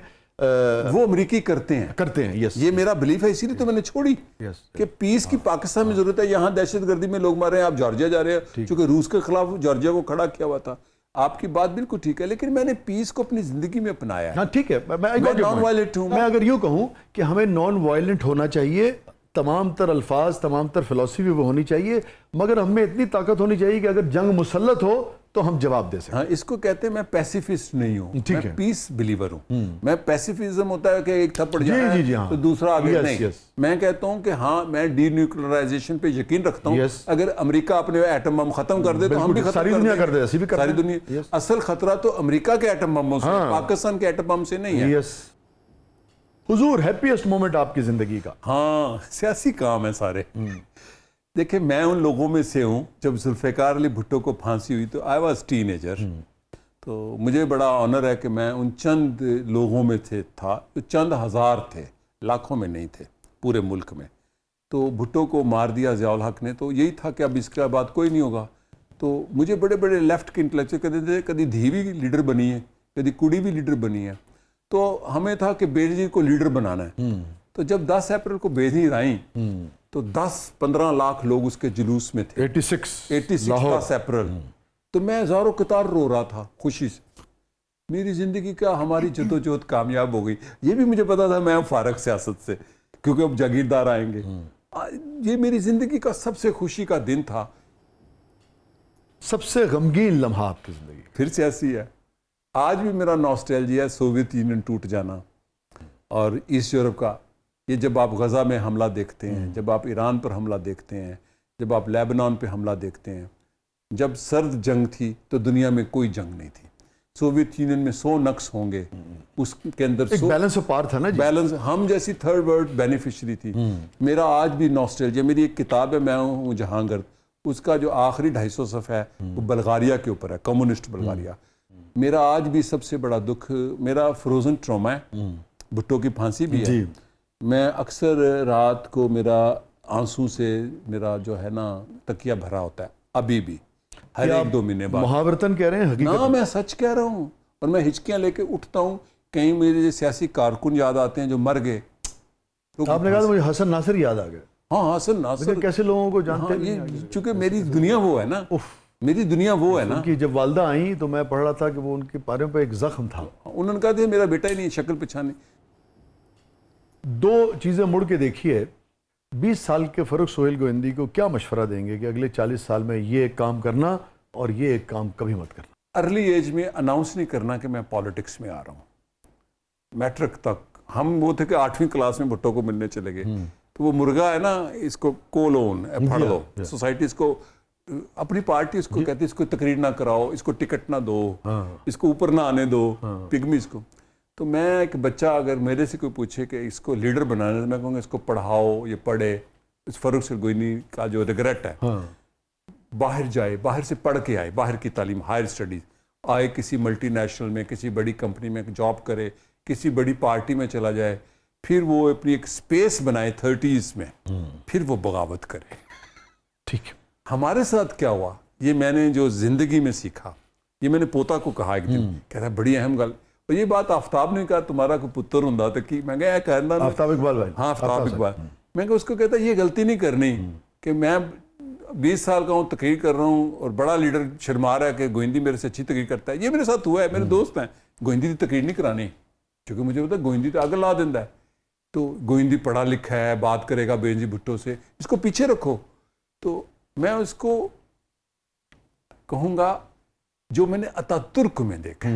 वो अमेरिकी करते हैं. यस. ये मेरा बिलीफ है, इसीलिए तो मैंने छोड़ी कि पीस की पाकिस्तान में जरूरत है. यहाँ दहशतगर्दी में लोग मार रहे हैं, आप जॉर्जिया जा रहे हैं, क्योंकि रूस के खिलाफ जॉर्जिया को खड़ा किया हुआ था. आपकी बात बिल्कुल ठीक है, लेकिन मैंने पीस को अपनी जिंदगी में अपनाया है. हाँ ठीक है. मैं नॉन वायलेंट हूँ. मैं अगर यूँ कहूँ कि हमें नॉन वायलेंट होना चाहिए, तमाम तर अल्फाज, तमाम तर फिलॉसफी वो होनी चाहिए, मगर हमें इतनी ताकत होनी चाहिए कि अगर जंग मुसल्लत हो तो हम जवाब दे सकें. हाँ, इसको कहते हैं मैं पैसिफिस्ट नहीं हूँ, मैं पीस बिलीवर हूँ. मैं पैसिफिज्म होता है कि एक थप्पड़ जाए हाँ. तो दूसरा आगे नहीं. मैं कहता हूँ कि हाँ, मैं डीन्यूक्लियराइजेशन पे यकीन रखता हूँ. अगर अमेरिका अपने एटम बम खत्म कर दे तो हम भी खत्म, सारी दुनिया कर दे, सारी दुनिया. असल खतरा तो अमेरिका के एटम बम से, पाकिस्तान के एटम बम से नहीं है. हुजूर, हैप्पीएस्ट मोमेंट आपकी जिंदगी का? हाँ, सियासी काम है सारे. देखिए, मैं उन लोगों में से हूँ, जब जुल्फ़िकार अली भुट्टो को फांसी हुई तो आई वॉज टीनेजर. तो मुझे बड़ा ऑनर है कि मैं उन चंद लोगों में था जो चंद हज़ार थे, लाखों में नहीं थे पूरे मुल्क में. तो भुट्टो को मार दिया ज़ियाउल हक ने, तो यही था कि अब इसके बाद कोई नहीं होगा. تو مجھے بڑے بڑے لیفٹ کے انٹلیکچوئل کہتے تھے کدی دھی بھی لیڈر بنی ہے, کدی کڑی بھی لیڈر بنی ہے. تو ہمیں تھا کہ بینظیر کو لیڈر بنانا ہے. تو جب 10 اپریل کو بینظیر آئیں تو 10-15 لاکھ لوگ اس کے جلوس میں تھے. 86 10 اپریل. تو میں زارو قطار رو رہا تھا خوشی سے. میری زندگی کا ہماری جدوجہد کامیاب ہو گئی. یہ بھی مجھے پتا تھا میں فارغ سیاست سے, کیونکہ اب جاگیردار آئیں گے. یہ میری زندگی کا سب سے خوشی کا دن تھا. سب سے غمگین لمحہ آپ کی زندگی پھر سیاسی ہے. آج بھی میرا نوسٹیلجیا ہے سوویت یونین ٹوٹ جانا اور ایسٹ یورپ کا. یہ جب آپ غزہ میں حملہ دیکھتے ہیں, جب آپ ایران پر حملہ دیکھتے ہیں, جب آپ لیبنان پہ حملہ دیکھتے ہیں. جب سرد جنگ تھی تو دنیا میں کوئی جنگ نہیں تھی. سوویت یونین میں 100 نقص ہوں گے, اس کے اندر ایک بیلنس آف پار تھا نا جی. بیلنس, ہم جیسی تھرڈ ورلڈ بینیفیشری تھی. میرا آج بھی نوسٹیلجیا, میری ایک کتاب ہے میں ہوں جہانگرد, اس کا جو آخری 250 صفحہ ہے وہ بلغاریہ کے اوپر ہے, کمیونسٹ بلغاریہ. میرا آج بھی سب سے بڑا دکھ میرا فروزن ٹراما ہے, بھٹو کی پھانسی بھی ہے. میں اکثر رات کو میرا آنسو سے میرا جو ہے نا تکیہ بھرا ہوتا ہے ابھی بھی, ہر 1-2 مہینے بعد. محاورتن کہہ رہے ہیں حقیقت؟ نا میں سچ کہہ رہا ہوں. اور میں ہچکیاں لے کے اٹھتا ہوں, کہیں میرے سیاسی کارکن یاد آتے ہیں جو مر گئے. آپ نے کہا مجھے حسن ناصر یاد آ گیا. ہاں حسن ناصر کیسے لوگوں کو جانتے ہیں, چونکہ میری دنیا وہ ہے نا, میری دنیا وہ ہے نا. کہ جب والدہ آئیں تو میں پڑھ رہا تھا کہ وہ ان کے پاروں پہ ایک زخم تھا. انہوں نے کہا تھا میرا بیٹا ہی نہیں, شکل پہچانی. 2 چیزیں مڑ کے دیکھیے. 20 سال کے فاروق سہیل گوہندی کو کیا مشورہ دیں گے کہ اگلے 40 سال میں یہ ایک کام کرنا اور یہ ایک کام کبھی مت کرنا؟ ارلی ایج میں اناؤنس نہیں کرنا کہ میں پالیٹکس میں آ رہا ہوں. میٹرک تک ہم وہ تھے کہ 8ویں کلاس میں بھٹو کو ملنے چلے گئے. تو وہ مرغا ہے نا, اس کو کولون پھڑ دو, سوسائٹی اس کو اپنی پارٹی اس کو کہتی ہے اس کو تقریر نہ کراؤ, اس کو ٹکٹ نہ دو, اس کو اوپر نہ آنے دو, پگمیز کو. تو میں ایک بچہ اگر میرے سے کوئی پوچھے کہ اس کو لیڈر بنانا ہے, میں کہوں گا اس کو پڑھاؤ, یہ پڑھے. اس فاروق سہیل گوہندی کا جو ریگریٹ ہے, باہر جائے, باہر سے پڑھ کے آئے, باہر کی تعلیم, ہائر اسٹڈیز, آئے کسی ملٹی نیشنل میں, کسی بڑی کمپنی میں جاب کرے, کسی بڑی پارٹی میں چلا جائے, پھر وہ اپنی ایک سپیس بنائے 30s میں, پھر وہ بغاوت کرے. ٹھیک. ہمارے ساتھ کیا ہوا, یہ میں نے جو زندگی میں سیکھا, یہ میں نے پوتا کو کہا ایک دن, کہہ رہا بڑی اہم گل. اور یہ بات آفتاب نے کہا تمہارا کوئی پتر ہوں تو کی, میں کہا کہنا آفتاب اقبال بھائی. ہاں آفتاب اقبال. میں کہا اس کو کہتا یہ غلطی نہیں کرنی کہ میں 20 سال کا ہوں, تقریر کر رہا ہوں اور بڑا لیڈر شرما رہا ہے کہ گوہندی میرے سے اچھی تقریر کرتا ہے. یہ میرے ساتھ ہوا ہے, میرے دوست ہیں. گوہندی کی تقریر نہیں کرانی کیونکہ مجھے پتا گوہندی تو آگ لا دینا ہے. تو گوہندی پڑھا لکھا ہے, بات کرے گا بینظیر بھٹو سے, اس کو پیچھے رکھو. تو میں اس کو کہوں گا جو میں نے اتا ترک میں دیکھا,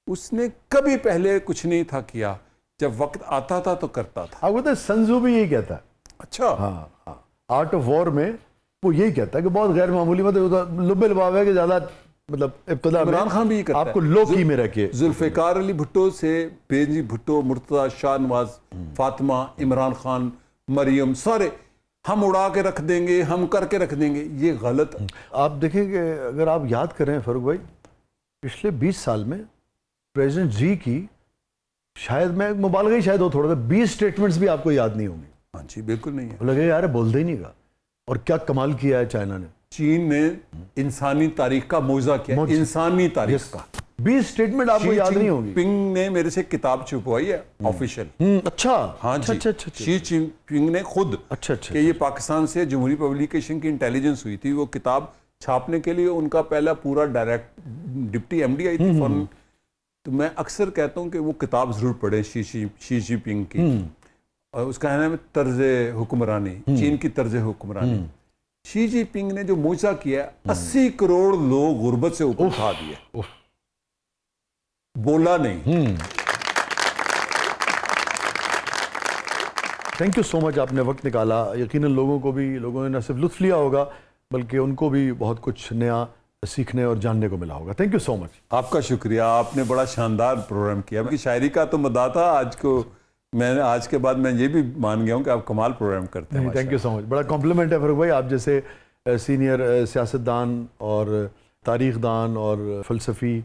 اس نے کبھی پہلے کچھ نہیں تھا کیا, جب وقت آتا تھا تو کرتا تھا. آپ کو سنزو بھی یہی کہتا ہے. اچھا. ہاں, آرٹ آف وار میں وہ یہی کہتا ہے کہ بہت غیر معمولی, مطلب لب لباب ہے کہ زیادہ, مطلب ابتدا میں عمران خان بھی یہ کرتا ہے, آپ کو لو کی میں رہ کے. ذوالفقار علی بھٹو سے بینظیر بھٹو, مرتضیٰ, شاہ نواز, فاطمہ, عمران خان, مریم, سارے ہم اڑا کے رکھ دیں گے, ہم کر کے رکھ دیں گے. یہ غلط. آپ دیکھیں کہ اگر آپ یاد کریں فاروق بھائی, پچھلے 20 سال میں پریزیڈنٹ زی کی شاید, میں مبالغہ ہی شاید ہو تھوڑا سا, 20 سٹیٹمنٹس بھی آپ کو یاد نہیں ہوں گی. ہاں جی بالکل نہیں ہے. لگے یار بول دے ہی نہیں گا. اور کیا کمال کیا ہے چائنا نے. چین نے انسانی تاریخ کا معجزہ کیا, انسانی تاریخ کا. 20 سٹیٹمنٹ آپ کو یاد نہیں ہوگی. پنگ نے میرے سے کتاب چھپوائی ہے آفیشیل. اچھا. ہاں جی, شی جن پنگ نے خود, کہ یہ پاکستان سے جمہوری پبلیکیشن کی انٹیلیجنس ہوئی تھی, وہ کتاب چھاپنے کے لیے ان کا پہلا پورا ڈائریکٹ ڈپٹی ایم ڈی آئی تھی فورن. تو میں اکثر کہتا ہوں کہ وہ کتاب ضرور پڑھیں شی جن پنگ کی, اور اس کا نام ہے طرز حکمرانی, چین کی طرز حکمرانی. شی جن پنگ نے جو معجزہ کیا ہے, 80 کروڑ لوگ غربت سے اوپر اٹھا دیے, بولا نہیں. تھینک یو سو مچ, آپ نے وقت نکالا. یقیناً لوگوں نے نہ صرف لطف لیا ہوگا بلکہ ان کو بھی بہت کچھ نیا سیکھنے اور جاننے کو ملا ہوگا. تھینک یو سو مچ. آپ کا شکریہ, آپ نے بڑا شاندار پروگرام کیا. کی شاعری کا تو مدعا تھا, آج کے بعد میں یہ بھی مان گیا ہوں کہ آپ کمال پروگرام کرتے ہیں. تھینک یو سو مچ. بڑا کمپلیمنٹ ہے فاروق بھائی, آپ جیسے سینئر سیاستدان اور تاریخ دان اور فلسفی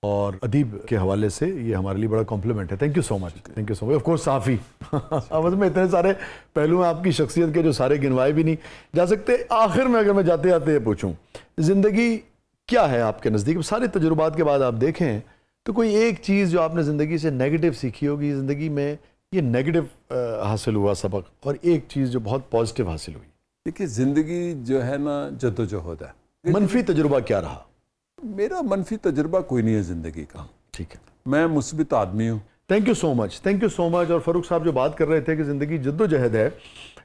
اور ادیب کے حوالے سے یہ ہمارے لیے بڑا کمپلیمنٹ ہے. Thank you so much. Thank you so much. Of course صحافی, آواز میں اتنے سارے پہلو ہیں آپ کی شخصیت کے جو سارے گنوائے بھی نہیں جا سکتے. آخر میں اگر میں جاتے جاتے یہ پوچھوں, زندگی کیا ہے آپ کے نزدیک؟ سارے تجربات کے بعد آپ دیکھیں تو کوئی ایک چیز جو آپ نے زندگی سے نیگیٹو سیکھی ہوگی، زندگی میں یہ نیگیٹو حاصل ہوا سبق، اور ایک چیز جو بہت پازیٹیو حاصل ہوئی؟ دیکھیے زندگی جو ہے نا جدوجہد ہے. منفی تجربہ کیا رہا؟ میرا منفی تجربہ کوئی نہیں ہے زندگی کا. ٹھیک ہے، میں مثبت آدمی ہوں. Thank you so much, thank you so much. اور فاروق صاحب جو بات کر رہے تھے کہ زندگی جد و جہد ہے،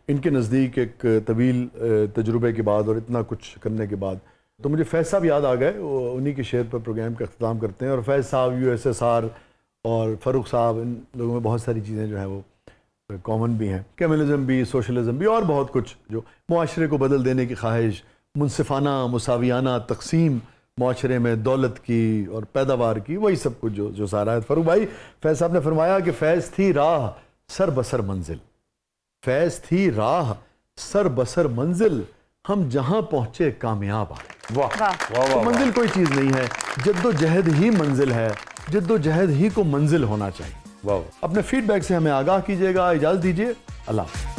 ان کے نزدیک ایک طویل تجربے کے بعد اور اتنا کچھ کرنے کے بعد، تو مجھے فیض صاحب یاد آ گئے. وہ انہی کے شعر پر پروگرام کا اختتام کرتے ہیں. اور فیض صاحب USSR اور فاروق صاحب، ان لوگوں میں بہت ساری چیزیں جو ہیں وہ کامن بھی ہیں، کمیونزم بھی، سوشلزم بھی، اور بہت کچھ جو معاشرے کو بدل دینے کی خواہش، منصفانہ مساویانہ تقسیم معاشرے میں دولت کی اور پیداوار کی، وہی سب کچھ جو سارا ہے. فاروق بھائی، فیض صاحب نے فرمایا کہ فیض تھی راہ سر بسر منزل، فیض تھی راہ سر بسر منزل، ہم جہاں پہنچے کامیاب آئے. واہ واہ واہ تو واہ. منزل کوئی چیز نہیں ہے، جد و جہد ہی منزل ہے، جد و جہد ہی کو منزل ہونا چاہیے. واہ. اپنے فیڈ بیک سے ہمیں آگاہ کیجیے گا. اجازت دیجیے، اللہ حافظ.